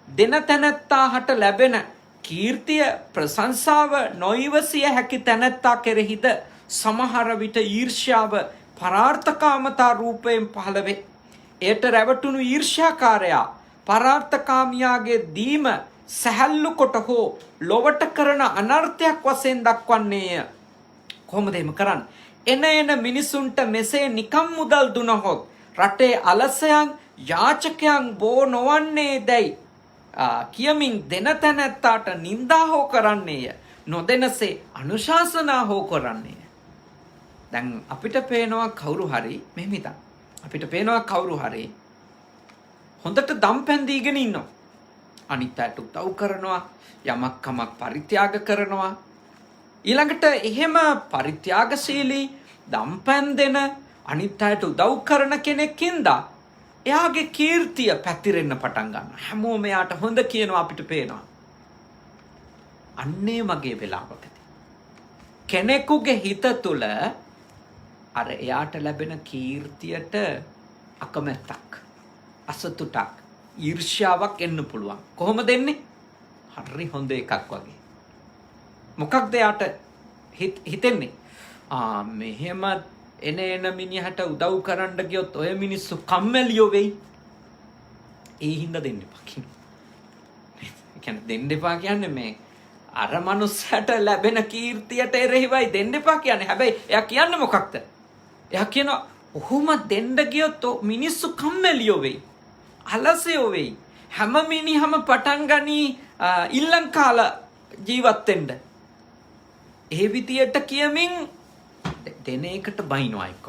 දෙන තැනැත්තාට ලැබෙන කීර්තිය ප්‍රශංසාව නොයිවසිය හැකි තැනැත්තා කෙරෙහිද සමහර විට ඊර්ෂ්‍යාව පරාර්ථකාමතා රූපයෙන් පහළ වේ. එයට රැවටුණු ඊර්ෂ්‍යාකාරයා පරාර්ථකාමියාගේ දීම සැහැල්ලු කොට හෝ ලොවට කරන අනර්ථයක් වශයෙන් දක්වන්නේය. කොහොමද එහෙම කරන්නේ? එන මිනිසුන්ට මෙසේ නිකම් මුදල් දුනහොත් රටේ අලසයන් යාචකයන් බෝ නොවන්නේ දැයි කියමින් දෙන තැනැත්තාට නින්දා හෝ කරන්නේය. නොදෙනසේ අනුශාසනා හෝ කරන්නේය. දැන් අපිට පේනවා කවුරු හරි මෙහෙම හිතන්න. අපිට පේනවා කවුරු හරි හොඳට දම්පැන් දීගෙන ඉන්නවා. අනිත් අයට උදව් කරනවා, යමක් කමක් පරිත්‍යාග කරනවා. ඊළඟට එහෙම පරිත්‍යාගශීලී දම්පැන් දෙන අනිත් අයට උදව් කරන කෙනෙක්ින්ද එයාගේ කීර්තිය පැතිරෙන්න පටන් ගන්නවා. හැමෝම එයාට හොඳ කියනවා අපිට පේනවා. අන්නේ මගේ වෙලාවකදී කෙනෙකුගේ හිත තුළ අර එයාට ලැබෙන කීර්තියට අකමැත්තක්, අසතුටක්, ඊර්ෂ්‍යාවක් එන්න පුළුවන්. කොහොමද එන්නේ? හරි හොඳ එකක් වගේ. මොකක්ද එයාට හිතෙන්නේ? මෙහෙම එන මිනිහට උදව් කරන්න ගියොත් ඔය මිනිස්සු කම්මැලියෝ වෙයි. ඒ හින්දා දෙන්න එපා කියනවා. ඒ කියන්නේ දෙන්න එපා කියන්නේ මේ අර මනුස්සයට ලැබෙන කීර්තියට එරෙහිවයි දෙන්න එපා කියන්නේ. හැබැයි එයා කියන්නේ මොකක්ද? එයා කියනවා ඔහොම දෙන්න ගියොත් මිනිස්සු කම්මැලියෝ වෙයි. අලසයෝ වෙයි. හැම මිනිහම පටන් ගනී ඉල්ලන් කාලා ජීවත් වෙන්න. ඒ විදියට කියමින් දෙන එකට බයිනවා එක්ක.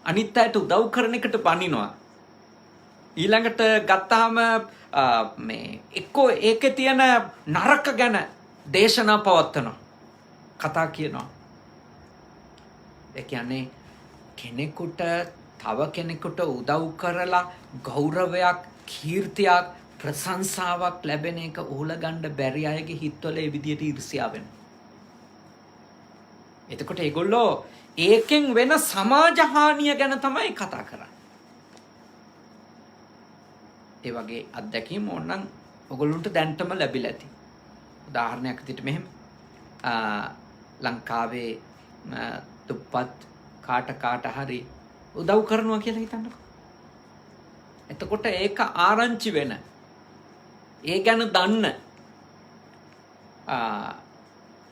අනිත් අයට උදව් කරන එකට බනිනවා. ඊළඟට ගත්තාම මේ එක්කෝ ඒකේ තියෙන නරක ගැන දේශනා පවත්වනවා. කතා කියනවා. ඒ කියන්නේ කෙනෙකුට තව කෙනෙකුට උදව් කරලා ගෞරවයක්, කීර්තියක්, ප්‍රශංසාවක් ලැබෙන එක උහුලගන්න බැරි අයගේ හිතවල ඒ විදියට ඊර්ෂ්‍යාව වෙනවා. එතකොට ඒගොල්ලෝ ඒකෙන් වෙන සමාජ හානිය ගැන තමයි කතා කරන්නේ. ඒ වගේ අත්දැකීම් ඕනනම් ඔයගොල්ලන්ට දැන්ටම ලැබිලා ඇති. උදාහරණයක් විදිහට මෙහෙම ලංකාවේ දුප්පත් කාට හරි උදව් කරනවා කියලා හිතන්නකෝ. එතකොට ඒක ආරංචි වෙන, ඒ ගැන දන්න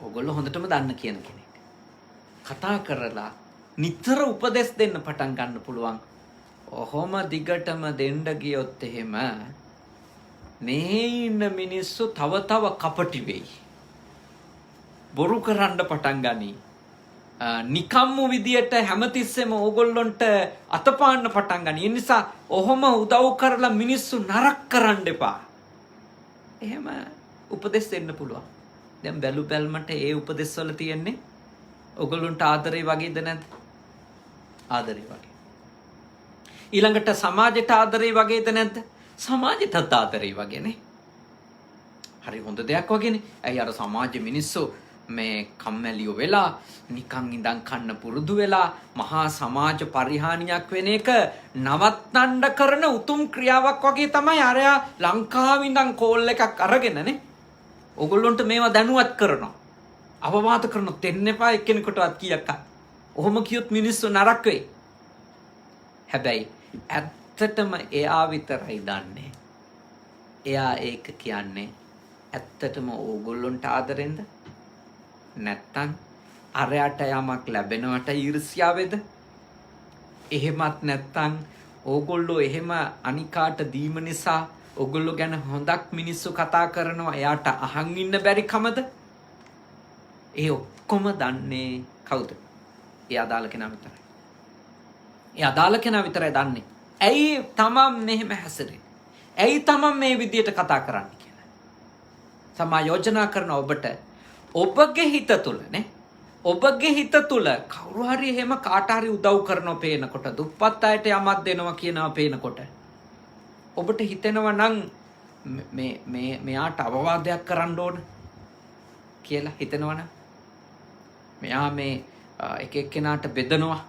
ඔයගොල්ලෝ හොඳටම දන්න කියන කෙනෙක් කතා කරලා නිතර උපදෙස් දෙන්න පටන් ගන්න පුළුවන්. ඔහොම දිගටම දෙන්න ගියොත් එහෙම මේ ඉන්න මිනිස්සු තව කපටි වෙයි. බොරු කරන්න පටන් ගනී. නිකම්ම විදියට හැමතිස්සෙම ඕගොල්ලොන්ට අතපාන්න පටන් ගනී. ඒ නිසා ඔහොම උදව් කරලා මිනිස්සු නරක කරන්න එපා. එහෙම උපදෙස් දෙන්න පුළුවන්. දැන් බැලුමට ඒ උපදෙස් වල තියෙන්නේ ඔයගොල්ලන්ට ආදරේ වගේද නැද්ද? ආදරේ වගේ. ඊළඟට සමාජයට ආදරේ වගේද නැද්ද? සමාජයටත් ආදරේ වගේනේ. හරි හොඳ දෙයක් වගේනේ. ඇයි අර සමාජ මිනිස්සු මේ කම්මැලියෝ වෙලා නිකන් ඉඳන් කන්න පුරුදු වෙලා මහා සමාජ පරිහානියක් වෙන එක නවත්තන්න කරන උතුම් ක්‍රියාවක් වගේ තමයි අරයා ලංකාවේ ඉඳන් කෝල් එකක් අරගෙනනේ ඔයගොල්ලන්ට මේවා දැනුවත් කරනවා. අවවාද කරනොත් දෙන්න එපා එක්කෙනෙකුටවත් කීයක්. ඔහොම කියොත් මිනිස්සු නරක වෙයි. හැබැයි ඇත්තටම එයා විතරයි දන්නේ. එයා ඒක කියන්නේ ඇත්තටම ඕගොල්ලොන්ට ආදරෙන්ද? නැත්තම් අරයට යමක් ලැබෙනවට ඊර්ෂ්‍යාවේද? එහෙමත් නැත්තම් ඕගොල්ලෝ එහෙම අනිකාට දීම නිසා ඕගොල්ලෝ ගැන හොඳක් මිනිස්සු කතා කරනවා එයාට අහන් ඉන්න බැරි කමද? ඒ ඔක්කොම දන්නේ කවුද? ඒ අදාළ කෙනා විතරයි. ඒ අදාළ කෙනා විතරයි දන්නේ. ඇයි තමන් මෙහෙම හැසිරෙන්නේ? ඇයි තමන් මේ විදියට කතා කරන්නේ කියලා. සමා යෝජනා කරන ඔබට ඔබගේ හිත තුළනේ ඔබගේ හිත තුළ කවුරු හරි එහෙම කාට හරි උදව් කරනවා පේනකොට, දුප්පත් අයට යමක් දෙනවා කියනවා පේනකොට ඔබට හිතෙනවා නම් මෙයාට අවවාදයක් කරන්න ඕන කියලා හිතෙනවනම් මෙයා මේ එක එක්කෙනාට බෙදනවා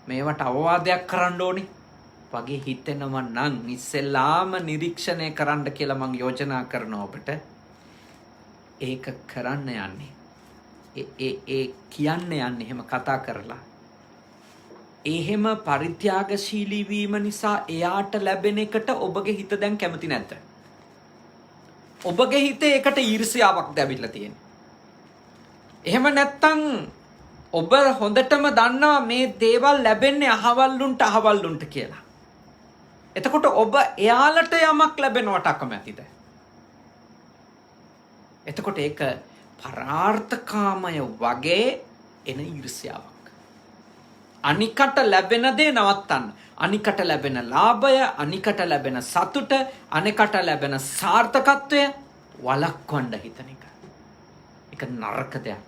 මේවට අවවාදයක් කරන්න ඕනේ වගේ හිතෙනවා නම් ඉස්සෙල්ලාම නිරීක්ෂණය කරන්න කියලා මම යෝජනා කරනවා ඔබට. ඒක කරන්න යන්නේ ඒ කියන්න යන්නේ එහෙම කතා කරලා එහෙම පරිත්‍යාගශීලී වීම නිසා එයාට ලැබෙන එකට ඔබගේ හිත දැන් කැමති නැද්ද? ඔබගේ හිතේ ඒකට ඊර්ෂ්‍යාවක් දැවිලා තියෙනවා. එහෙම නැත්තම් ඔබ හොඳටම දන්නවා මේ දේවල් ලැබෙන්නේ අහවල්ලුන්ට කියලා. එතකොට ඔබ එයාලට යමක් ලැබෙනවට අකමැතිද? එතකොට ඒක පරාර්ථකාමය වගේ එන ඊර්ෂ්‍යාවක්. අනිකට ලැබෙන දේ නවත්තන්න. අනිකට ලැබෙන ලාභය, අනිකට ලැබෙන සතුට, අනිකට ලැබෙන සාර්ථකත්වය වළක්වන්න හිතන එක. ඒක නරක දෙයක්.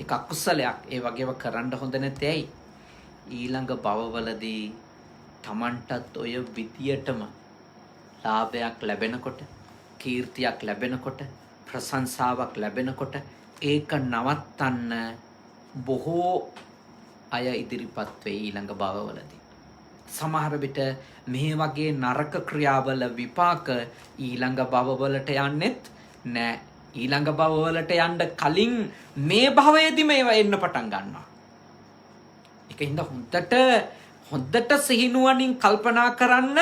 ඒක අකුසලයක්. ඒ වගේව කරන්න හොඳ නැත්තේ ඇයි? ඊළඟ භවවලදී Tamanටත් ඔය විදියටම ලාභයක් ලැබෙනකොට, කීර්තියක් ලැබෙනකොට, ප්‍රශංසාවක් ලැබෙනකොට ඒක නවත්තන්න බොහෝ අය ඉදිරිපත් වෙයි ඊළඟ භවවලදී. සමහර විට මේ වගේ නරක ක්‍රියාවල විපාක ඊළඟ භවවලට යන්නෙත් නෑ. ඊළඟ භවවලට යන්න කලින් මේ භවයේදී මේවා එන්න පටන් ගන්නවා. ඒකින්ද හොඳට සිහිනුවණින් කල්පනා කරන්න.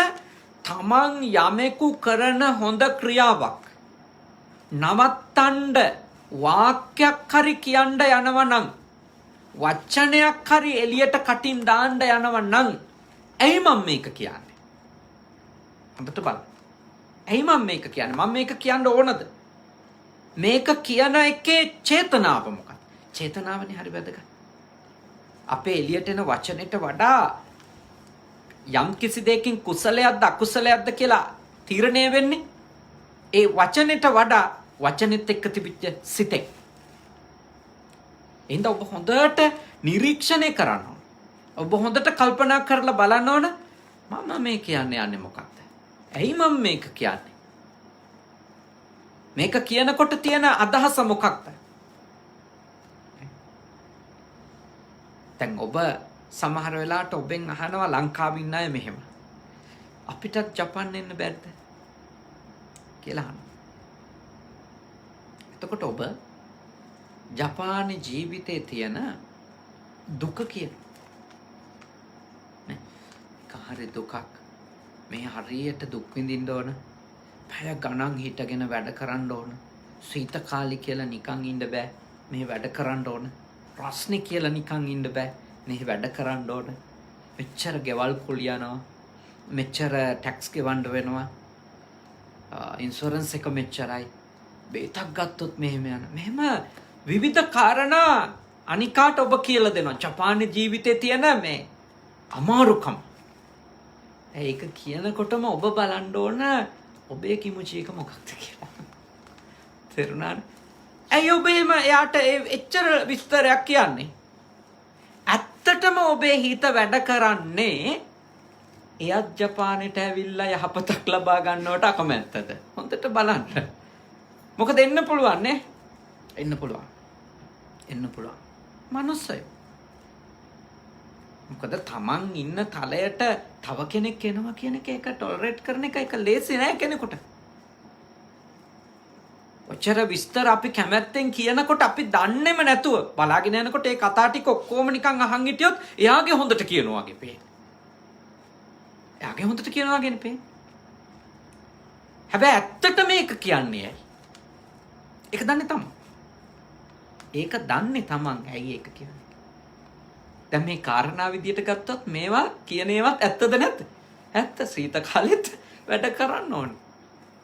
තමන් යමෙකු කරන හොඳ ක්‍රියාවක් නවත්තන්න වාක්‍යයක් හරි කියන්න යනවා නම්, වචනයක් හරි එළියට කටින් දාන්න යනවා නම්, ඇයි මම මේක කියන්නේ? හොඳට බලන්න. ඇයි මම මේක කියන්නේ? මම මේක කියන්න ඕනද? මේක කියන එකේ චේතනාව මොකක්ද? චේතනාවනේ හරි වැදගත්. අපේ එළියට එන වචනෙට වඩා යම් කිසි දෙයකින් කුසලයක්ද අකුසලයක්ද කියලා තීරණය වෙන්නේ ඒ වචනෙට වඩා වචනෙත් එක්ක තිබිච්ච සිතේ. එහෙනම් ඔබ හොඳට නිරීක්ෂණය කරන්න ඕන. ඔබ හොඳට කල්පනා කරලා බලන්න ඕන මම මේ යන්නේ මොකක්ද? ඇයි මම මේක කියන්නේ? මේක කියනකොට තියෙන අදහස මොකක්ද? දැන් ඔබ සමහර වෙලාවට ඔබෙන් අහනවා ලංකාවේ ඉන්න අය මෙහෙම. අපිටත් ජපාන් එන්න බැරිද? කියලා අහනවා. එතකොට ඔබ ජපානයේ ජීවිතේ තියෙන දුක කියන නේ? කාර්ය දුකක්. මේ හරියට දුක් විඳින්න ඕන. පැය ගණන් හිටගෙන වැඩ කරන්න ඕන. සීත කාලි කියලා නිකන් ඉන්න බෑ. මේ වැඩ කරන්න ඕන. ප්‍රශ්නේ කියලා නිකන් ඉන්න බෑ. මේ වැඩ කරන්න ඕන. මෙච්චර ගෙවල් කුලියනවා. මෙච්චර ටැක්ස් ගෙවන්න වෙනවා. ඉන්ෂුරන්ස් එක මෙච්චරයි. බේතක් ගත්තොත් මෙහෙම යන. මෙහෙම විවිධ කාරණා අනිකාට ඔබ කියලා දෙනවා. ජපානයේ ජීවිතේ තියෙන මේ අමාරුකම්. ඒක කියනකොටම ඔබ බලන්න ඕන ඔබේ කිමුචි එක මොකක්ද කියලා. තේරුණාද? ඇයි ඔබ එයාට එච්චර විස්තරයක් කියන්නේ? ඇත්තටම ඔබේ හිත වැඩ කරන්නේ එයත් ජපානයට ඇවිල්ලා යහපතක් ලබා ගන්නවට අකමැත්තද? හොඳට බලන්න. මොකද එන්න පුළුවන් නේ? එන්න පුළුවන්. මනුස්සය. මොකද තමන් ඉන්න තලයට තව කෙනෙක් එනවා කියන එක ටොලරේට් කරන එක ලේසි නෑ කෙනෙකුට. ඔච්චර විස්තර අපි කැමැත්තෙන් කියනකොට අපි දන්නේම නැතුව බලාගෙන යනකොට ඒ කතා ටික ඔක්කොම නිකන් අහන් හිටියොත් එයාගේ හොඳට කියනවා වගේ පේන. එයාගේ හොඳට කියනවා වගේනේ පේන. හැබැයි ඇත්තට මේක කියන්නේ ඇයි? ඒක දන්නේ තමන්. ඇයි ඒක කියන්නේ? දැන් මේ කාරණා විදියට ගත්තොත් මේවා කියන ඒවාත් ඇත්තද නැද්ද? ඇත්ත. සීත කාලෙත් වැඩ කරන්න ඕනේ.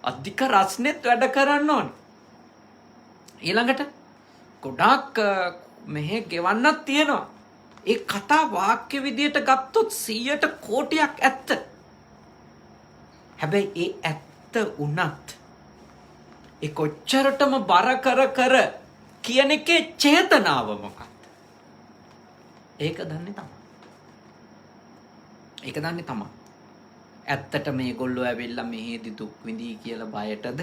අධික රස්නෙත් වැඩ කරන්න ඕනේ. ඊළඟට ගොඩාක් මෙහෙ ගෙවන්නක් තියෙනවා. ඒ කතා වාක්‍ය විදියට ගත්තොත් 100ට කෝටියක් ඇත්ත. හැබැයි ඒ ඇත්ත උනත් ඒ කොච්චරටම බර කර කියන එකේ චේතනාව මොකක්ද? ඒක දන්නේ තමයි. ඇත්තට මේගොල්ලෝ ඇවිල්ලා මෙහෙදි දුක් විඳී කියලා බයටද?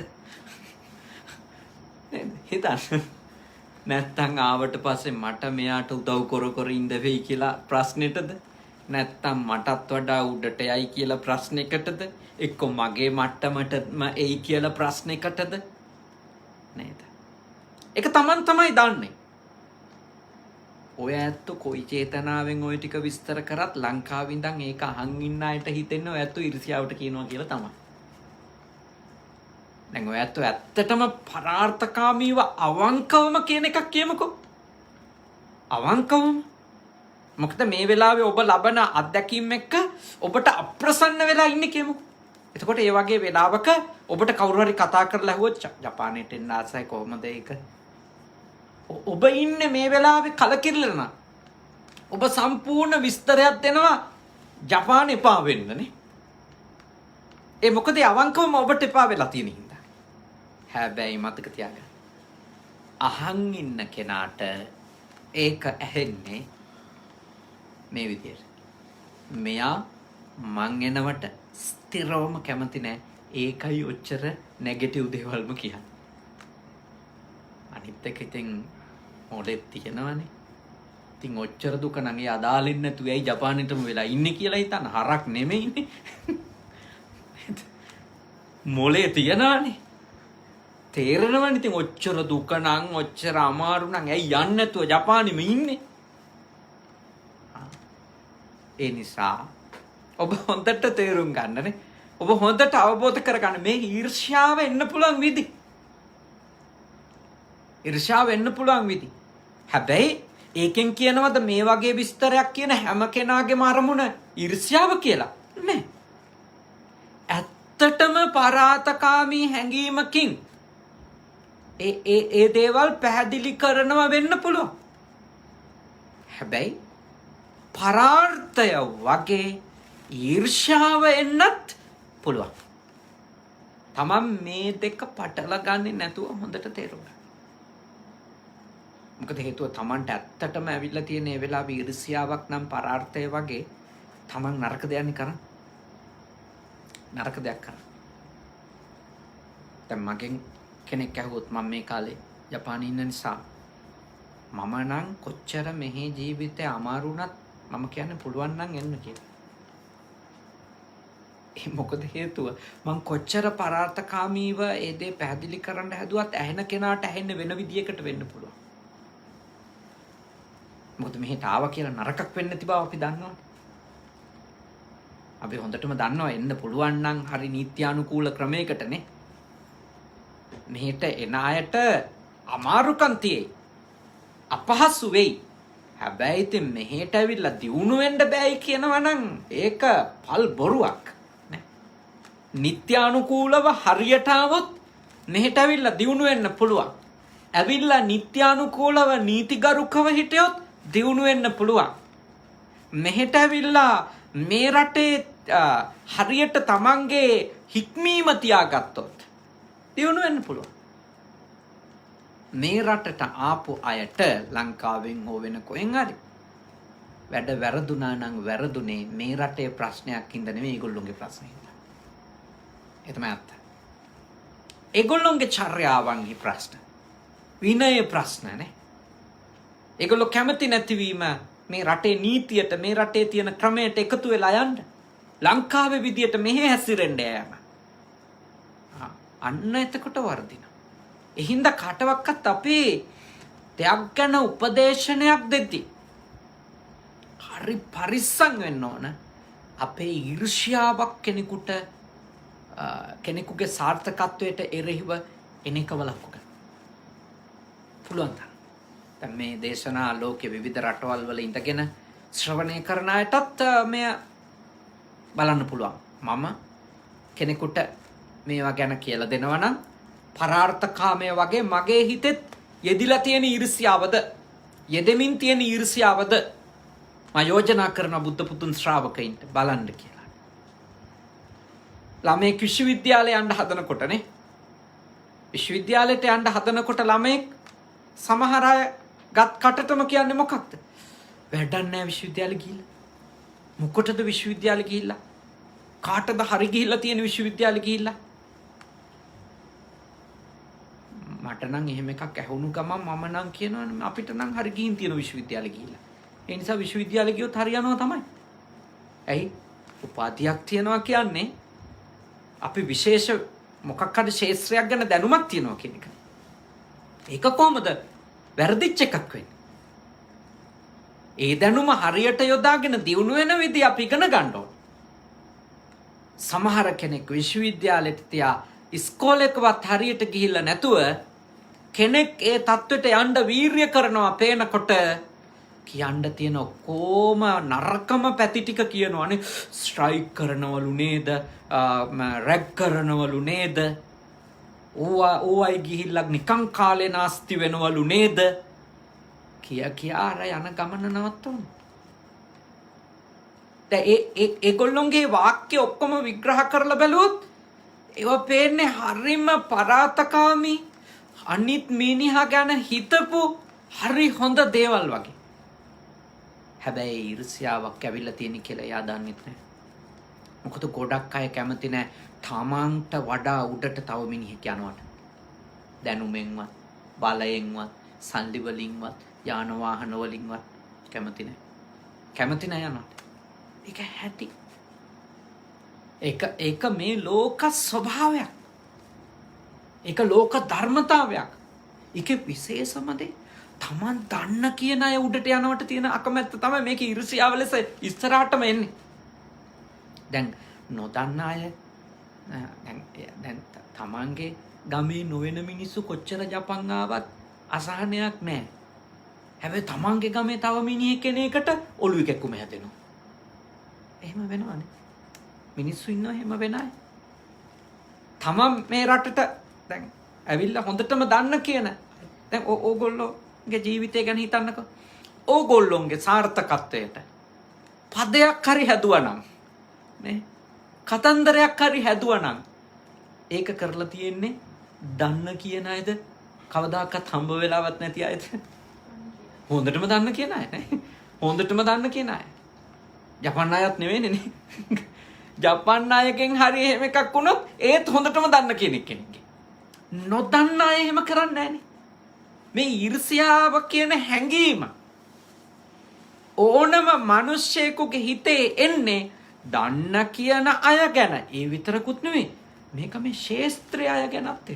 නේද? හිතන්න. නැත්තම් ආවට පස්සේ මට මෙයාට උදව් කර ඉඳ වෙයි කියලා ප්‍රශ්නෙටද? නැත්තම් මටත් වඩා උඩට යයි කියලා ප්‍රශ්නයකටද? එක්ක මගේ මට්ටමටම එයි කියලා ප්‍රශ්නයකටද? නේද? ඒක Taman තමයි දන්නේ. ඔය ඇත්ත කොයි චේතනාවෙන් ඔය ටික විස්තර කරත් ලංකාවේ ඉඳන් ඒක අහන් ඉන්න අයට හිතෙන්නේ ඔය ඇත්ත ඉරිසියාවට කියනවා කියලා තමයි. දැන් ඔය ඇත්තටම පරාර්ථකාමීව අවංකවම කියන එකක් කියමුකෝ. අවංකවම. මොකද මේ වෙලාවේ ඔබ ලබන අත්දැකීම් එක්ක ඔබට අප්‍රසන්න වෙලා ඉන්නේ කියමුකෝ. එතකොට ඒ වගේ වෙලාවක ඔබට කවුරු හරි කතා කරලා ඇහුවොත් ජපානයට එන්න ආසයි කොහොමද ඒක? ඔබ ඉන්නේ මේ වෙලාවේ කලකිරෙලා. ඔබ සම්පූර්ණ විස්තරයක් දෙනවා ජපාන එපා වෙන්නනේ. ඒ මොකද අවංකවම ඔබට එපා වෙලා තියෙන හින්දා. හැබැයි මතක තියාගන්න. අහන් ඉන්න කෙනාට ඒක ඇහෙන්නේ මේ විදියට. මෙයා මං එනවට ස්ථිරවම කැමති නෑ. ඒකයි ඔච්චර නෙගටිව් දේවල්ම කියන්නේ. අනිත් එක ඉතින් මොලේ තියෙනවනේ. ඉතින් ඔච්චර දුක නම් ඒ අදාලින් නැතු ඇයි ජපානෙටම වෙලා ඉන්නේ කියලා හිතන්න. හරක් නෙමෙයිනේ. මොලේ තියනවනේ. තේරෙනවනේ ඉතින් ඔච්චර දුක නම් ඔච්චර අමාරු නම් ඇයි යන්නේ නැතුව ජපානෙම ඉන්නේ. ඒ නිසා ඔබ හොඳට තේරුම් ගන්නනේ. ඔබ හොඳට අවබෝධ කරගන්න මේ ඊර්ෂ්‍යාව එන්න පුළුවන් විදි. ඊර්ෂ්‍යාව එන්න පුළුවන් විදි. හැබැයි ඒකෙන් කියනවද මේ වගේ විස්තරයක් කියන හැම කෙනාගේම අරමුණ ඊර්ෂ්‍යාව කියලා? නෑ. ඇත්තටම පරාතකාමී හැඟීමකින් ඒ දේවල් පැහැදිලි කරනවා වෙන්න පුළුවන්. හැබැයි පරාර්ථය වගේ ඊර්ෂ්‍යාව එන්නත් පුළුවන්. තමන් මේ දෙක පටල ගන්නේ නැතුව හොඳට තේරුම් ගන්න. මොකද හේතුව තමන්ට ඇත්තටම ඇවිල්ලා තියෙන ඒ වෙලාවේ ඊර්ෂ්‍යාවක් නම් පරාර්ථය වගේ තමන් නරක දෙයක් කරන්නේ. නරක දෙයක් කරන්නේ. දැන් මගෙන් කෙනෙක් ඇහුවොත් මම මේ කාලේ ජපානයේ ඉන්න නිසා මම නම් කොච්චර මෙහි ජීවිතේ අමාරු වුණත් මම කියන්නේ පුළුවන් නම් එන්න කියලා. ඒ මොකද හේතුව මං කොච්චර පරාර්ථකාමීව ඒ දේ පැහැදිලි කරන්න හැදුවත් ඇහෙන කෙනාට ඇහෙන්න වෙන විදියකට වෙන්න පුළුවන්. මොකද මෙහෙට ආවා කියලා නරකක් වෙන්නේ නැති බව අපි දන්නවා. අපි හොඳටම දන්නවා එන්න පුළුවන් නම් හරි නීත්‍යානුකූල ක්‍රමයකටනේ. මෙහෙට එන අයට අමාරුකම් තියෙයි. අපහසු වෙයි. හැබැයි ඉතින් මෙහෙට ඇවිල්ලා දියුණු වෙන්න බෑයි කියනවා නම් ඒක පල් බොරුවක් නේ. නීත්‍යානුකූලව හරියට આવොත් මෙහෙට ඇවිල්ලා දියුණු වෙන්න පුළුවන්. ඇවිල්ලා නීත්‍යානුකූලව නීතිගරුකව හිටියොත් දියුණු වෙන්න පුළුවන්. මෙහෙට ඇවිල්ලා මේ රටේ හරියට තමන්ගේ හික්මීම තියාගත්තොත් දියුණු වෙන්න පුළුවන්. මේ රටට ආපු අයට ලංකාවෙන් හෝ වෙන කොහෙන් හරි වැඩ වැරදුනා නම් වැරදුනේ මේ රටේ ප්‍රශ්නයක් හින්දා නෙමෙයි ඒගොල්ලොන්ගේ ප්‍රශ්නේ හින්දා. ඒ තමයි අත්ත. ඒගොල්ලොන්ගේ චර්යාවන්හි ප්‍රශ්න. විනය ප්‍රශ්න නේ. ඒගොල්ලෝ කැමති නැතිවීම මේ රටේ නීතියට මේ රටේ තියෙන ක්‍රමයට එකතු වෙලා යන්න. ලංකාවේ විදියට මෙහෙ හැසිරෙන්න යෑම. අන්න එතකොට වර්ධිනවා. එහින්දා කාටවත් අපේ දෙයක් ගැන උපදේශනයක් දෙති. හරි පරිස්සම් වෙන්න ඕන. අපේ ඊර්ෂ්‍යාවක් කෙනෙකුගේ සාර්ථකත්වයට එරෙහිව එන එක වළක්ව ගන්න. පුළුවන් තරම්. දැන් මේ දේශනා ලෝකේ විවිධ රටවල් වල ඉඳගෙන ශ්‍රවණය කරන අයටත් මෙය බලන්න පුළුවන්. මම කෙනෙකුට මේවා ගැන කියලා දෙනවා නම් පරාර්ථකාමය වගේ මගේ හිතෙත් යෙදිලා තියෙන ඊර්ෂ්‍යාවද යෙදෙමින් තියෙන ඊර්ෂ්‍යාවද මම යෝජනා කරන බුද්ධ පුතුන් ශ්‍රාවකයින්ට බලන්න කියලා. ළමයෙක් විශ්වවිද්‍යාලේ යන්න හදනකොටනේ විශ්වවිද්‍යාලයට යන්න හදනකොට ළමයෙක් සමහර අය ගත් කටටම කියන්නේ මොකක්ද? වැඩක් නැහැ විශ්වවිද්‍යාලේ ගිහිල්ලා. මොකටද විශ්වවිද්‍යාලේ ගිහිල්ලා? කාටද හරි ගිහිල්ලා තියෙන විශ්වවිද්‍යාලේ ගිහිල්ලා? මට නම් එහෙම එකක් ඇහුණු ගමන් මම නම් කියනවා අපිට නම් හරි ගිහින් තියෙන විශ්වවිද්‍යාලේ ගිහිල්ලා. ඒ නිසා විශ්වවිද්‍යාලේ ගියොත් හරි යනවා තමයි. ඇයි? උපාධියක් තියනවා කියන්නේ අපි විශේෂ මොකක් හරි ශාස්ත්‍රයක් ගැන දැනුමක් තියනවා කියන එක. ඒක කොහොමද වැරදිච්ච එකක් වෙන්නේ? ඒ දැනුම හරියට යොදාගෙන දියුණු වෙන විදිහ අපි ඉගෙන ගන්න ඕන. සමහර කෙනෙක් විශ්වවිද්‍යාලෙට තියා ඉස්කෝලේකවත් හරියට ගිහිල්ලා නැතුව කෙනෙක් ඒ තත්ත්වයට යන්න වීරිය කරනවා පේනකොට කියන්න තියෙන ඔක්කොම නරකම පැති ටික කියනවානේ. ස්ට්‍රයික් කරනවලු නේද, රැග් කරනවලු නේද, ඕවයි ගිහිල්ලා නිකං කාලේ නාස්ති වෙනවලු නේද කියා අර යන ගමන නවත්තවන්න. ඒගොල්ලොන්ගේ වාක්‍ය ඔක්කොම විග්‍රහ කරලා බැලුවොත් ඒවා පේන්නේ හරිම පරාතකාමී, අනිත් මිනිහා ගැන හිතපු හරි හොඳ දේවල් වගේ. හැබැයි ඊර්ෂ්‍යාවක් ඇවිල්ලා තියෙන කියලා එයා දන්නෙත් නැහැ. මොකද ගොඩක් අය කැමති නැහැ තමන්ට වඩා උඩට තව මිනිහෙක් යනවට. දැනුමෙන්වත්, බලයෙන්වත්, සල්ලි වලින්වත්, යාන වාහන වලින්වත් කැමති නැහැ. කැමති නැහැ යනවට. ඒක හැටි. ඒක මේ ලෝක ස්වභාවයක්. ඒක ලෝක ධර්මතාවයක්. ඒක විශේෂම දේ තමන් දන්න කියන අය උඩට යනවට තියෙන අකමැත්ත තමයි මේක ඊර්ෂ්‍යාව ලෙස ඉස්සරහටම එන්නේ. දැන් නොදන්න අය දැන් තමන්ගේ ගමේ නොවන මිනිස්සු කොච්චර ජපන් ආවත් අසහනයක් නැහැ. හැබැයි තමන්ගේ ගමේ තව මිනිහෙක් කෙනෙකුට ඔළුව කැක්කුම හැදෙනවා. එහෙම වෙනවනේ. මිනිස්සු ඉන්නවා එහෙම වෙන අය. තමන් මේ රටට දැන් ඇවිල්ලා හොඳටම දන්න කියන දැන් ඕගොල්ලෝගේ ජීවිතය ගැන හිතන්නකෝ. ඕගොල්ලොන්ගේ සාර්ථකත්වයට පදයක් හරි හැදුවා නම් නේ, කතන්දරයක් හරි හැදුවා නම් ඒක කරලා තියෙන්නේ දන්න කියන අයද කවදාකවත් හම්බ වෙලාවත් නැති අයද? හොඳටම දන්න කියන අය නේ. හොඳටම දන්න කියන අය. ජපන් අයත් නෙවෙයිනේ නේ. ජපන් අයගෙන් හරි එහෙම එකක් වුණොත් ඒත් හොඳටම දන්න කෙනෙක්ගේ. නොදන්න අය එහෙම කරන්නේ නැහනේ. මේ ඊර්ෂ්‍යාව කියන හැඟීම ඕනම මිනිස්සෙකුගේ හිතේ එන්නේ දන්න කියන අය ගැන. ඒ විතරකුත් නෙවෙයි. මේක මේ ශේස්ත්‍රය අය ගැනත්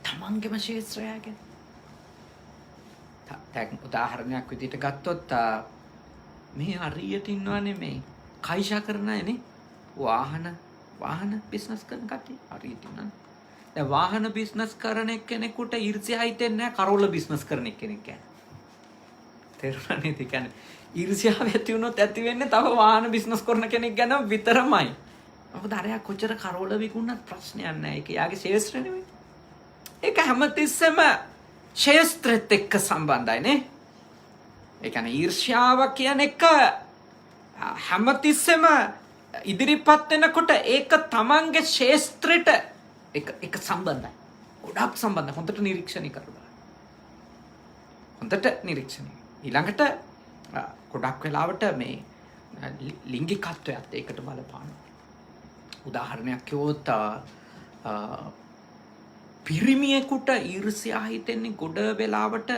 තමන්ගේම ශේස්ත්‍රය ගැන. දැන් උදාහරණයක් විදිහට ගත්තොත් මේ හරියට ඉන්නවනේ මේ කයිෂා කරන අයනේ. වාහන බිස්නස් කරන කට්ටිය හරියට ඉන්නවා. දැන් වාහන බිස්නස් කරන කෙනෙකුට ඊර්ෂ්‍යා හිතෙන්නේ නැහැ කරෝල බිස්නස් කරන කෙනෙක් ගැන. තේරුණා නේද? ඒ කියන්නේ ඊර්ෂ්‍යාව ඇති වුණොත් ඇති වෙන්නේ තව වාහන බිස්නස් කරන කෙනෙක් ගැන විතරමයි. මොකද අරයා කොච්චර කරෝල විකුණනත් ප්‍රශ්නයක් නැහැ. ඒක යාගේ ශේෂ්ත්‍රය නෙවෙයි. ඒක හැමතිස්සෙම ශේෂ්ත්‍රෙත් එක්ක සම්බන්ධයි නේ. ඒ කියන්නේ ඊර්ෂ්‍යාව කියන එක හැමතිස්සෙම ඉදිරිපත් වෙනකොට ඒක තමන්ගේ ශේෂ්ත්‍රයට එක සම්බන්ධයි. ගොඩක් සම්බන්ධයි. හොඳට නිරීක්ෂණය කරලා. හොඳට නිරීක්ෂණය. ඊළඟට ගොඩක් වෙලාවට මේ ලිංගිකත්වයත් ඒකට බලපානවා. උදාහරණයක් කිව්වොත් පිරිමියෙකුට ඊර්ෂ්‍යා හිතෙන්නේ ගොඩ වෙලාවට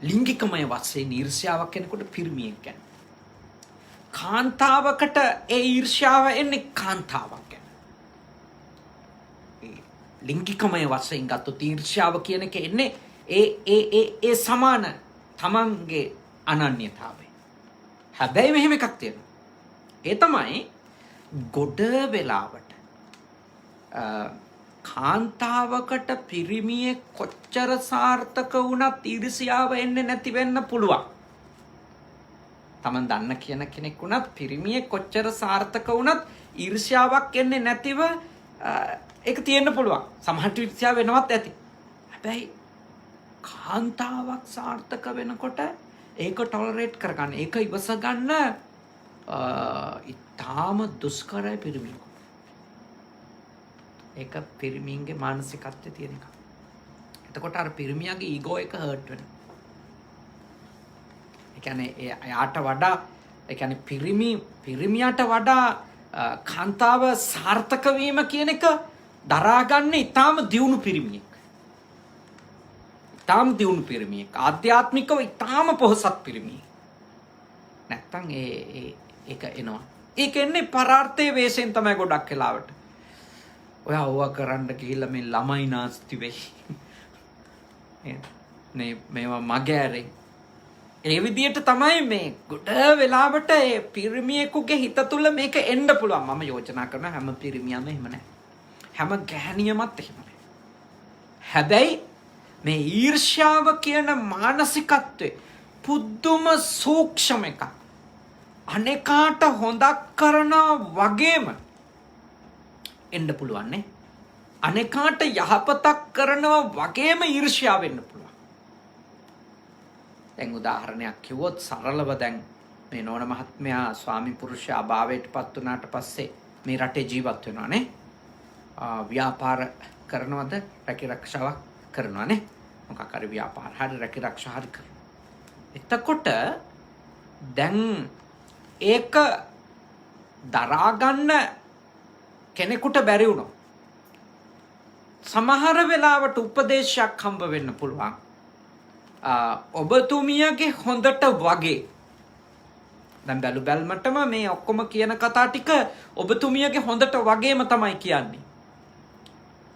ලිංගිකමය වශයෙන් ඊර්ෂ්‍යාවක් කෙනෙකුට පිරිමියෙක් ගැන. කාන්තාවකට ඒ ඊර්ෂ්‍යාව එන්නේ කාන්තාවක් ගැන. ලිංගිකමය වශයෙන් ගත්තොත් ඊර්ෂ්‍යාව කියන එක එන්නේ ඒ සමාන තමන්ගේ අනන්‍යතාවය. හැබැයි මෙහෙම එකක් තියෙනවා. ඒ තමයි ගොඩ වෙලාවට කාන්තාවකට පිරිමියෙක් කොච්චර සාර්ථක වුණත් ඊර්ෂ්‍යාව එන්නේ නැති වෙන්න පුළුවන්. තමන් දන්න කියන කෙනෙක් වුණත් පිරිමියෙක් කොච්චර සාර්ථක වුණත් ඊර්ෂ්‍යාවක් එන්නේ නැතිව ඒක තියෙන්න පුළුවන්. සමහරට ඊර්ෂ්‍යාව වෙනවත් ඇති. හැබැයි කාන්තාවක් සාර්ථක වෙනකොට ඒක ටොලරේට් කරගන්න, ඒක ඉවස ගන්න ඉතාම දුෂ්කරයි පිරිමියෙකුට. ඒක පිරිමින්ගේ මානසිකත්වයේ තියෙන එක. එතකොට අර පිරිමියාගේ ඊගෝ එක හර්ට් වෙනවා. ඒ කියන්නේ එයාට වඩා ඒ කියන්නේ පිරිමියාට වඩා කාන්තාව සාර්ථක වීම කියන එක දරාගන්නේ ඊටාම දියුණු පිරිමියෙක්. ඊටාම දියුණු පිරිමියෙක්. ආධ්‍යාත්මිකව ඊටාම පොහොසත් පිරිමියෙක්. නැත්තම් ඒක එනවා. ඒක එන්නේ පරාර්ථයේ වේශයෙන් තමයි ගොඩක් වෙලාවට. ඔයා ඕවා කරන්න ගිහිල්ලා මේ ළමයි නාස්ති වෙයි. නේ මේවා මගෑරේ. ඒ විදිහට තමයි මේ ගොඩ වෙලාවට ඒ පිරිමියෙකුගේ හිත තුළ මේක එන්න පුළුවන්. මම යෝජනා කරන හැම පිරිමියම එහෙම නැහැ. හැම ගැහණියමත් එහෙමයි. හැබැයි මේ ඊර්ෂ්‍යාව කියන මානසිකත්වය පුදුම සූක්ෂම එකක්. අනෙකාට හොඳක් කරනවා වගේම එන්න පුළුවන් නේ. අනෙකාට යහපතක් කරනවා වගේම ඊර්ෂ්‍යාව වෙන්න පුළුවන්. දැන් උදාහරණයක් කිව්වොත් සරලව දැන් මේ නෝන මහත්මයා ස්වාමි පුරුෂ අභාවයට පත් වුණාට පස්සේ මේ රටේ ජීවත් වෙනවා නේ. ව්‍යාපාර කරනවද රැකිරක්ෂාවක් කරනවා නේ. මොකක් හරි ව්‍යාපාර හරි රැකිරක්ෂා හරි කරනවා. එතකොට දැන් ඒක දරා ගන්න කෙනෙකුට බැරි වුණා. සමහර වෙලාවට උපදේශයක් හම්බ වෙන්න පුළුවන්. ඔබතුමියගේ හොඳට වගේ. දැන් බැලු බැල්මටම මේ ඔක්කොම කියන කතා ටික ඔබතුමියගේ හොඳට වගේම තමයි කියන්නේ.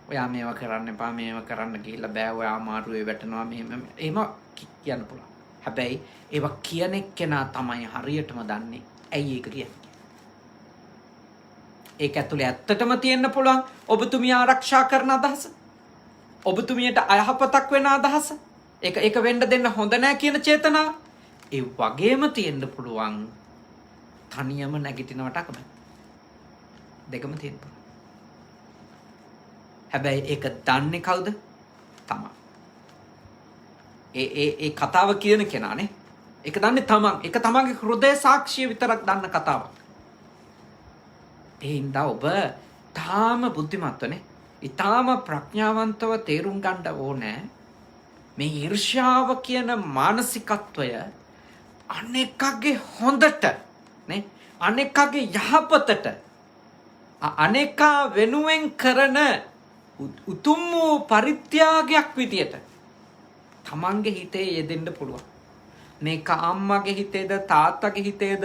ඔයා මේව කරන්න එපා, මේව කරන්න ගිහිල්ලා බෑ, ඔයා අමාරුවේ වැටෙනවා, මෙහෙම එහෙම කියන්න පුළුවන්. හැබැයි ඒවා කියන එක්කෙනා තමයි හරියටම දන්නේ ඇයි ඒක කියන්නේ. ඒක ඇතුලේ ඇත්තටම තියෙන්න පුළුවන් ඔබතුමිය ආරක්ෂා කරන අදහස. ඔබතුමියට අයහපතක් වෙන අදහස. ඒක වෙන්න දෙන්න හොඳ නෑ කියන චේතනාව. ඒ වගේම තියෙන්න පුළුවන් තනියම නැගිටිනවට අකමැති. දෙකම තියෙන්න පුළුවන්. හැබැයි ඒක දන්නේ කවුද? තමන්. ඒ කතාව කියන කෙනානේ. ඒක දන්නේ තමන්. ඒක තමන්ගේ හෘදය සාක්ෂිය විතරක් දන්න කතාවක්. ඒ හින්දා ඔබ තාම බුද්ධිමත්වනේ. ඊටාම ප්‍රඥාවන්තව තේරුම් ගන්න ඕනේ. මේ ඊර්ෂ්‍යාව කියන මානසිකත්වය අනෙකගේ හොඳට නේ අනෙකගේ යහපතට අනෙකා වෙනුවෙන් කරන උතුම් වූ පරිත්‍යාගයක් විදියට තමන්ගේ හිතේ යෙදෙන්න පුළුවන්. මේක අම්මගේ හිතේද තාත්තගේ හිතේද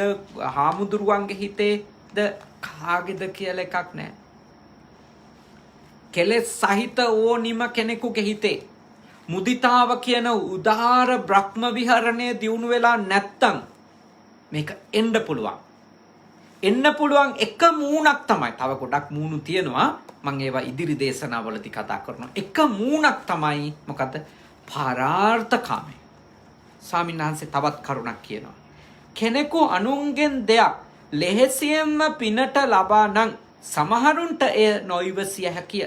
හාමුදුරුවන්ගේ හිතේද කාගේද කියලා එකක් නැහැ. කෙලෙස් සහිත ඕනිම කෙනෙකුගේ හිතේ මුදිතාව කියන උදාර බ්‍රහ්ම විහරණය දියුණු වෙලා නැත්තම් මේක එන්න පුළුවන්. එන්න පුළුවන් එක මූණක් තමයි. තව ගොඩක් මූණු තියෙනවා. මම ඒවා ඉදිරි දේශනාවලදී කතා කරනවා. එක මූණක් තමයි මොකද? පරාර්ථකාමී. ස්වාමීන් වහන්සේ තවත් කරුණක් කියනවා. කෙනෙකු අනුන්ගෙන් දෙයක් ලෙහෙසියෙන්ම පිනට ලබා නම් සමහරුන්ට එය නොයිවසිය හැකිය.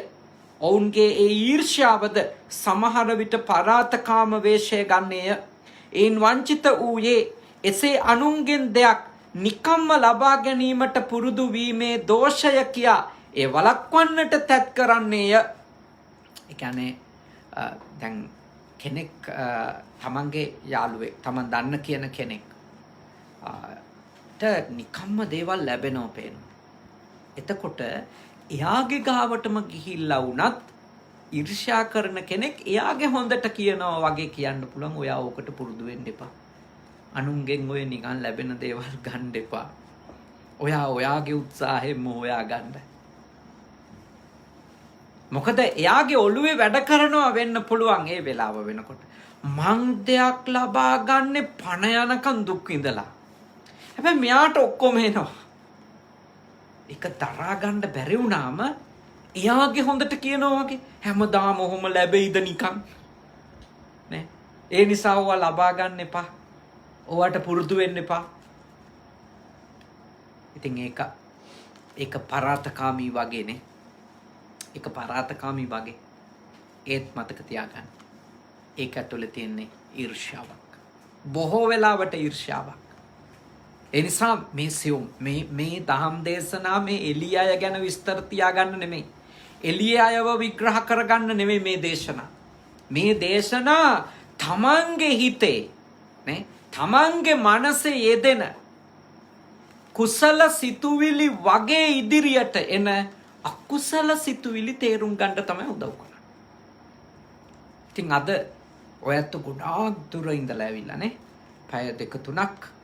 ඔවුන්ගේ ඒ ඊර්ෂ්‍යාවද සමහර විට පරාතකාම වේශය ගන්නේය. එයින් වංචිත වූයේ එසේ අනුන්ගෙන් දෙයක් නිකම්ම ලබා ගැනීමට පුරුදු වීමේ දෝෂය කියා ඒ වළක්වන්නට තැත් කරන්නේය. ඒ කියන්නේ දැන් කෙනෙක් තමන්ගේ යාළුවෙක් තමන් දන්න කියන කෙනෙක් නිකම්ම දේවල් ලැබෙනවා පේනවා. එතකොට එයාගේ ගාවටම ගිහිල්ලා වුණත් ඊර්ෂ්‍යා කරන කෙනෙක් එයාගේ හොඳට කියනවා වගේ කියන්න පුළුවන්. ඔයා ඕකට පුරුදු වෙන්න එපා. අනුන්ගෙන් ඔය නිකන් ලැබෙන දේවල් ගන්න එපා. ඔයාගේ උත්සාහයෙන්ම හොයා ගන්න. මොකද එයාගේ ඔළුවේ වැඩ කරනවා වෙන්න පුළුවන් ඒ වෙලාව වෙනකොට. මං දෙයක් ලබා ගන්න පණ යනකම් දුක් විඳලා. හැබැයි මෙයාට ඔක්කොම එනවා. ඒක තරහා ගන්න බැරි වුණාම එයාගේ හොඳට කියනවා වගේ හැමදාම ඔහොම ලැබෙයිද නිකන් නේ. ඒ නිසා ඔවා ලබා ගන්න එපා. ඔයාට පුරුදු වෙන්න එපා. ඉතින් ඒක පරාතකාමී වගේ නේ. ඒක පරාතකාමී වගේ. ඒත් මතක තියාගන්න. ඒක ඇතුලේ තියෙන්නේ ඊර්ෂ්‍යාවක්. බොහෝ වෙලාවට ඊර්ෂ්‍යාවක්. ඒ නිසා මේ සියුම් මේ දහම් දේශනා මේ එළිය අය ගැන විස්තර තියාගන්න නෙමෙයි. එළිය අයව විග්‍රහ කරගන්න නෙමෙයි මේ දේශනා. මේ දේශනා තමන්ගේ හිතේ නේ තමන්ගේ මනසේ යෙදෙන කුසල සිතුවිලි වගේ ඉදිරියට එන අකුසල සිතුවිලි තේරුම් ගන්න තමයි උදව් කරන්නේ. ඉතින් අද ඔයත් ගොඩාක් දුර ඉඳලා ඇවිල්ලා නේ. පැය 2-3ක්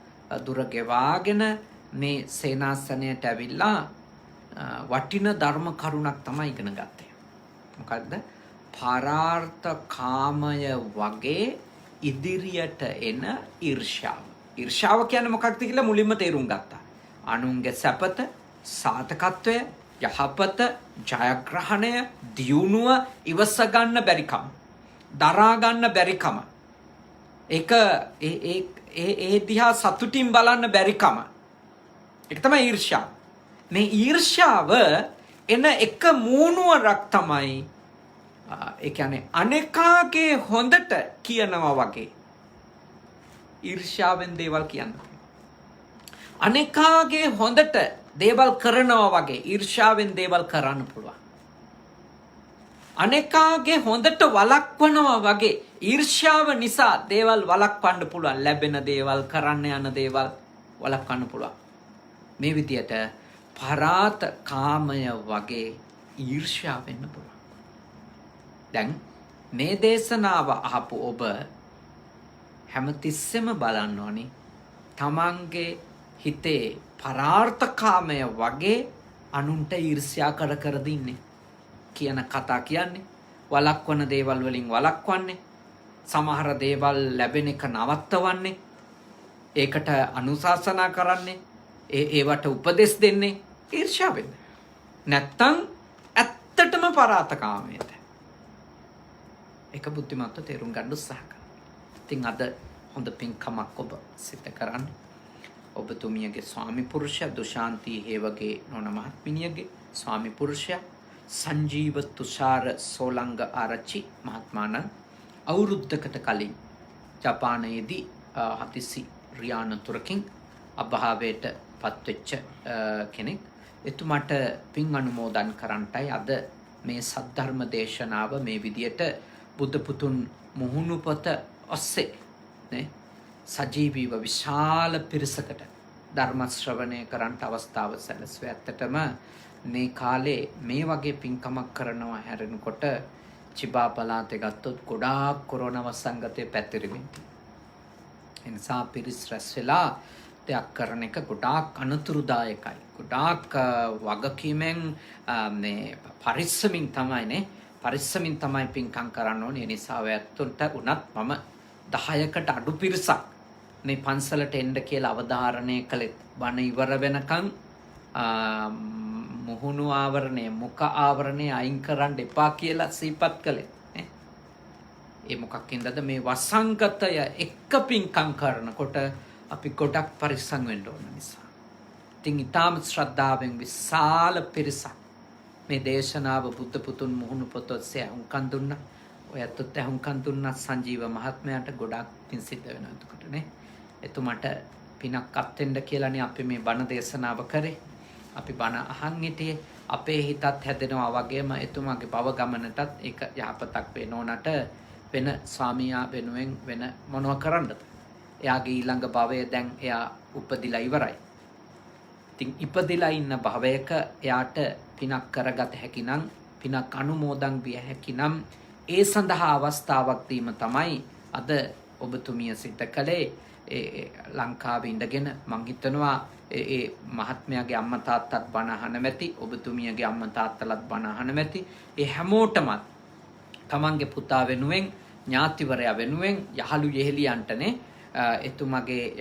දුර ගෙවාගෙන මේ සේනාසනයට ඇවිල්ලා වටින ධර්ම කරුණක් තමයි ඉගෙන ගත්තේ. මොකද්ද? පරාර්ථකාමය වගේ ඉදිරියට එන ඊර්ෂ්‍යාව. ඊර්ෂ්‍යාව කියන්නේ මොකක්ද කියලා මුලින්ම තේරුම් ගත්තා. අනුන්ගේ සැපත, සාතකත්වය, යහපත, ජයග්‍රහණය, දියුණුව ඉවස ගන්න බැරිකම, දරා ගන්න බැරිකම, ඒක ඒ දිහා සතුටින් බලන්න බැරිකම, ඒක තමයි ඊර්ෂ්‍යාව. මේ ඊර්ෂ්‍යාව එන එක මූණුවරක් තමයි ඒ කියන්නේ අනේකාගේ හොඳට කියනවා වගේ ඊර්ෂ්‍යාවෙන් දේවල් කියන්න. අනේකාගේ හොඳට දේවල් කරනවා වගේ ඊර්ෂ්‍යාවෙන් දේවල් කරන්න පුළුවන්. අනේකාගේ හොඳට වළක්වනවා වගේ ඊර්ෂ්‍යාව නිසා දේවල් වළක්වන්න පුළුවන්. ලැබෙන දේවල්, කරන්න යන දේවල් වළක්වන්න පුළුවන්. මේ විදියට පරාත කාමය වගේ ඊර්ෂ්‍යාව වෙන්න පුළුවන්. දැන් මේ දේශනාව අහපු ඔබ හැමතිස්සෙම බලන්න ඕනි තමන්ගේ හිතේ පරාර්ථකාමය වගේ අනුන්ට ඊර්ෂ්‍යා කර දින්නේ කියන කතා කියන්නේ. වළක්වන දේවල් වලින් වළක්වන්නේ, සමහර දේවල් ලැබෙන එක නවත්තවන්නේ, ඒකට අනුශාසනා කරන්නේ, ඒවට උපදෙස් දෙන්නේ ඊර්ෂ්‍යාවෙන්. නැත්තම් ඇත්තටම පරාර්ථකාමයට. ඒක බුද්ධිමත්ව තේරුම් ගන්න උත්සාහ කරන්න. ඉතින් අද හොඳ පින්කමක් ඔබ සිද්ධ කරන්න. ඔබතුමියගේ ස්වාමි පුරුෂයා දුශාන්ති හේවගේ නෝන මහත්මිනියගේ ස්වාමි පුරුෂයා සංජීව තුෂාර සෝලංග ආරච්චි මහත්මාණන් අවුරුද්දකට කලින් ජපානයේදී හතිසි රියානතුරකින් අභාවයට පත්වෙච්ච කෙනෙක්. එතුමාට පින් අනුමෝදන් කරන්නටයි අද මේ සද්ධර්ම දේශනාව මේ විදියට බුද්ධ පුතුන් මුහුණුපත ඔස්සේ නේ සජීවීව විශාල පිරිසකට ධර්ම ශ්‍රවණය කරන්නට අවස්ථාව සැලසුවේ. ඇත්තටම මේ කාලේ මේ වගේ පින්කමක් කරනවා හැරෙනකොට චිබා පළාතේ ගත්තොත් ගොඩාක් කොරෝනා වසංගතය පැතිරෙමින් තියෙනවා. ඒ නිසා පිරිස් රැස් වෙලා දෙයක් කරන එක ගොඩාක් අනතුරුදායකයි. ගොඩාක් වගකීමෙන් මේ පරිස්සමින් තමයි පින්කම් කරන්න ඕනේ. ඒ නිසා ඔයත්තුන්ට උනත් මම 10කට අඩු පිරිසක් මේ පන්සලට එන්න කියලා අවධාරණය කළෙත් බණ ඉවර වෙනකන් මුහුණු ආවරණය, මුඛ ආවරණය අයින් කරන්න එපා කියලා සිහිපත් කළේ. ඒ මොකක්ින්දද මේ වසංගතය එක්ක පින්කම් කරනකොට අපි ගොඩක් පරිස්සම් වෙන්න ඕන නිසා. ඉතින් ඊටාම ශ්‍රද්ධාවෙන් විශාල පිරිසක් මේ දේශනාව බුද්ධ පුතුන් මුහුණු පොතොස්සේ අහුම්කන් දුන්නා. ඔයත් අහුම්කන් දුන්නා සංජීව මහත්මයාට ගොඩක් පින් සිද්ධ වෙනවා එතකොට නේ. එතුමාට පිනක් අත් වෙන්න කියලානේ අපි මේ බණ දේශනාව කරේ. අපි බණ අහන් හිටියේ. අපේ හිතත් හැදෙනවා වගේම එතුමාගේ භව ගමනටත් ඒක යහපතක් වෙනෝනට වෙන ස්වාමියා වෙනුවෙන් වෙන මොනව කරන්නද? එයාගේ ඊළඟ භවය දැන් එයා උපදිලා ඉවරයි. ඉතින් ඉපදිලා ඉන්න භවයක එයාට පිනක් කරගත හැකි නම්, පිනක් අනුමෝදන් විය හැකි නම් ඒ සඳහා අවස්ථාවක් දීම තමයි අද ඔබතුමිය සිද්ධ කළේ. ඒ ලංකාවේ ඉඳගෙන මං හිතනවා ඒ මහත්මයාගේ අම්මා තාත්තත් බණ අහන මැති, ඔබතුමියගේ අම්මා තාත්තලත් බණ අහන මැති. ඒ හැමෝටම තමන්ගේ පුතා වෙනුවෙන්, ඥාතිවරයා වෙනුවෙන්, යහළු යෙහෙලියන්ටනේ එතුමගේ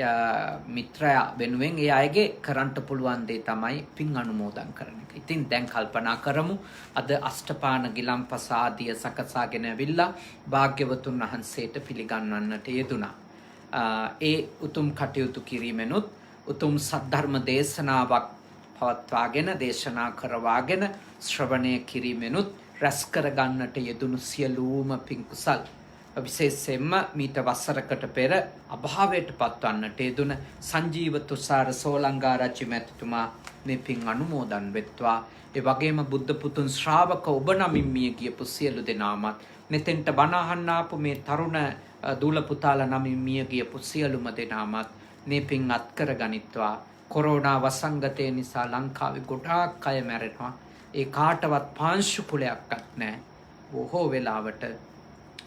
මිත්‍රයා වෙනුවෙන් ඒ අයගේ කරන්ට පුළුවන් දේ තමයි පින් අනුමෝදන් කරන එක. ඉතින් දැන් කල්පනා කරමු අද අෂ්ටපාන ගිලම්පස ආදිය සකසාගෙන ඇවිල්ලා භාග්‍යවතුන් වහන්සේට පිළිගන්වන්නට යෙදුණා. ඒ උතුම් කටයුතු කිරීමෙනුත් උතුම් සද්ධර්ම දේශනාවක් පවත්වාගෙන, දේශනා කරවාගෙන, ශ්‍රවණය කිරීමෙනුත් රැස් කරගන්නට යෙදුණු සියලුම පින් කුසල් විශේෂයෙන්ම මීට වසරකට පෙර අභාවයට පත්වන්නට යෙදුන සංජීව තුෂාර සෝලංගාරච්චි මැතිතුමා මේ පින් අනුමෝදන් වෙත්වා. ඒ වගේම බුද්ධ පුතුන් ශ්‍රාවක ඔබ නමින් මිය ගියපු සියලු දෙනාමත්, මෙතෙන්ට බණ අහන්න ආපු මේ තරුණ දූල පුතාලා නමින් මිය ගියපු සියලුම දෙනාමත් මේ පින් අත්කර ගනිත්වා. කොරෝනා වසංගතය නිසා ලංකාවේ ගොඩාක් අය මැරෙනවා. ඒ කාටවත් පාංශු කුලයක්වත් නැහැ. බොහෝ වෙලාවට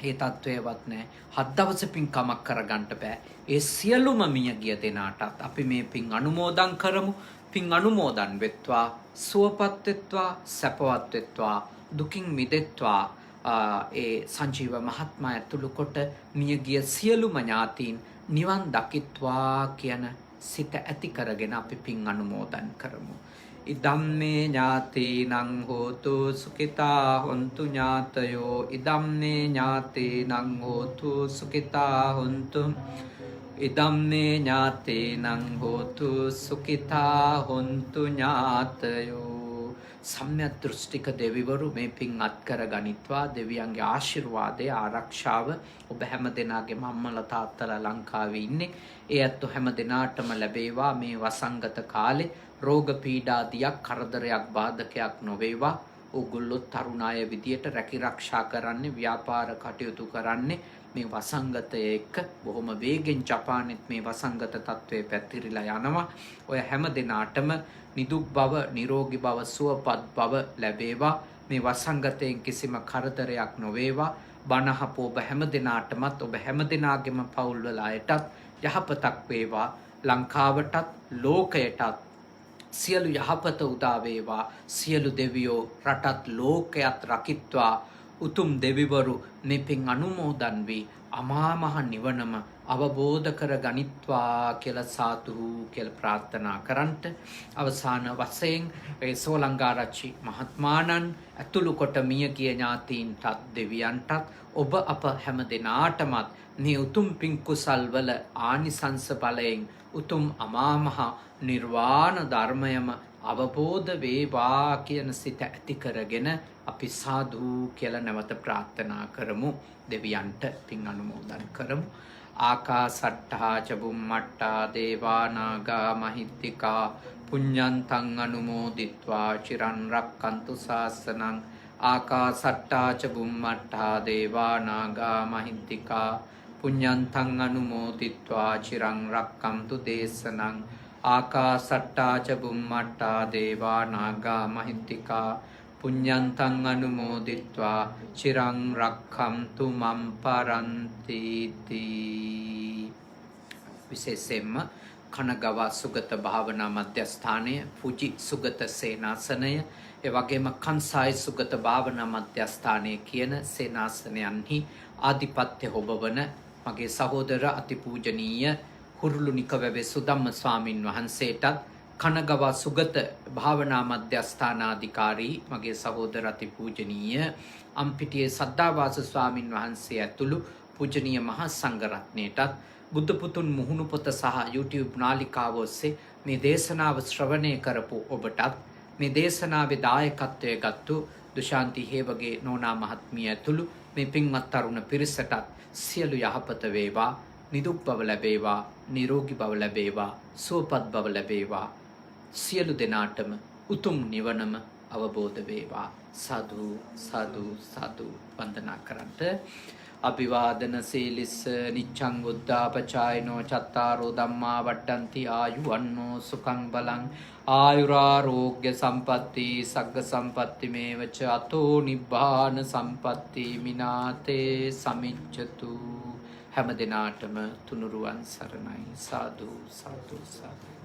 ඒ තත්ත්වයවත් නැහැ. 7 දවස පින්කමක් කරගන්න බෑ. ඒ සියලුම මිය ගිය දෙනාටත් අපි මේ පින් අනුමෝදන් කරමු. පින් අනුමෝදන් වෙත්වා, සුවපත් වෙත්වා, සැපවත් වෙත්වා, දුකින් මිදෙත්වා. ඒ සංජීව මහත්මයා ඇතුළු කොට මිය ගිය සියලුම ඥාතීන් නිවන් දකිත්වා කියන සිත ඇති කරගෙන අපි පින් අනුමෝදන් කරමු. ඉදම්මේ ඥාතීනං හෝතු සුඛිතා හොන්තු ඥාතයෝ ඉදම්මේ ඥාතීනං හෝතු සුඛිතා හොන්තු ඉදම්මේ ඥාතීනං හෝතු සුඛිතා හොන්තු ඥාතයෝ සම්‍යක් දෘෂ්ටික දෙවිවරු මේ පින් අත්කර ගනිත්වා දෙවියන්ගේ ආශිර්වාදය ආරක්ෂාව ඔබ හැම දෙනාගේම අම්මලා තාත්තලා ලංකාවේ ඉන්නේ ඒ ඇත්තෝ හැම දෙනාටම ලැබේවා මේ වසංගත කාලේ රෝග පීඩාදියක් කරදරයක් බාධකයක් නොවේවා ඕගොල්ලෝ තරුණ අය විදියට රැකිරක්ෂා කරන්නේ ව්‍යාපාර කටයුතු කරන්නේ මේ වසංගතය එක්ක බොහොම වේගෙන් ජපානෙත් මේ වසංගත තත්ත්වය පැතිරිලා යනවා ඔය හැම දෙනාටම නිදුක් බව නිරෝගී බව සුවපත් බව ලැබේවා මේ වසංගතයෙන් කිසිම කරදරයක් නොවේවා බණහප ඔබ හැම දෙනාටමත් ඔබ හැම දෙනාගේම පවුල්වල අයටත් යහපතක් වේවා ලංකාවටත් ලෝකයටත් සියලු යහපත උදා වේවා සියලු දෙවියෝ රටත් ලෝකයත් රකිත්වා උතුම් දෙවිවරු මේ පින් අනුමෝදන් වී අමා මහ නිවනම අවබෝධ කර ගනිත්වා කියලා සාදු කියලා ප්‍රාර්ථනා කරන්ට අවසාන වශයෙන් ඒ සෝලංගාරච්චි මහත්මාණන් ඇතුළු කොට මිය ගිය ඥාතීන්ටත් දෙවියන්ටත් ඔබ අප හැම දෙනාටමත් මේ උතුම් පින් කුසල් වල ආනිසංස බලයෙන් උතුම් අමා මහ නිර්වාණ ධර්මයම අවබෝධ වේවා කියන සිත ඇති කරගෙන අපි සාදු කියලා නැවත ප්‍රාර්ථනා කරමු දෙවියන්ට පින් අනුමෝදන් කරමු ආකාසට්ඨා ච බුම්මට්ඨා දේවා නාග මහිත්‍තිකා පුඤ්ඤන්තං අනුමෝදිත්වා චිරන් රක්칸තු ශාසනං ආකාසට්ඨා ච බුම්මට්ඨා දේවා නාග මහිත්‍තිකා පුඤ්ඤන්තං අනුමෝදිත්වා චිරන් රක්칸තු දේශනං ආකාසට්ඨා ච බුම්මට්ඨා දේවා නාග මහිත්‍තිකා පුඤ්ඤන්තං අනුමෝදිත්වා චිරං රක්ඛන්තු මම් පරන්ති තී විශේෂයෙන්ම කනගව සුගත භාවනා මධ්‍යස්ථානය පුජි සුගත සේනාසනය එවැගේම කන්සායි සුගත භාවනා මධ්‍යස්ථානය කියන සේනාසනයන්හි ආධිපත්‍ය හොබවන මගේ සහෝදර අතිපූජනීය හුරුළුනිකවැවේ සුදම්ම ස්වාමින් වහන්සේටත් කනගව සුගත භාවනා මධ්‍යස්ථානාධිකාරී මගේ සහෝදර අතිපූජනීය අම්පිටියේ සද්ධාවාස ස්වාමින් වහන්සේ ඇතුළු පූජනීය මහා සංඝරත්නයටත් බුද්ධ පුතුන් මුහුණු පොත සහ YouTube නාලිකාව ඔස්සේ මේ දේශනාව ශ්‍රවණය කරපු ඔබටත් මේ දේශනාවේ දායකත්වය ගත්තු දුශාන්ති හේවගේ නෝනා මහත්මිය ඇතුළු මේ පින්වත් තරුණ පිරිසටත් සියලු යහපත වේවා නිදුක් බව ලැබේවා නිරෝගී බව ලැබේවා සුවපත් බව ලැබේවා සියලු දෙනාටම උතුම් නිවනම අවබෝධ වේවා සාදු සාදු සාදු වන්දනා කරන්ට අභිවාදන සීලිස්ස නිච්ඡං බුද්ධාපචායනෝ චත්තාරෝ ධම්මා වඩ්ඩಂತಿ ආයුවන්නෝ සුඛං බලං ආයුරාෝග්‍ය සම්පatti සග්ග සම්පatti මේවච අතෝ නිබ්බාන සම්පatti මිනාතේ සමිච්ඡතු හැම දිනාටම තුනුරුවන් සරණයි සාදු සාදු සාදු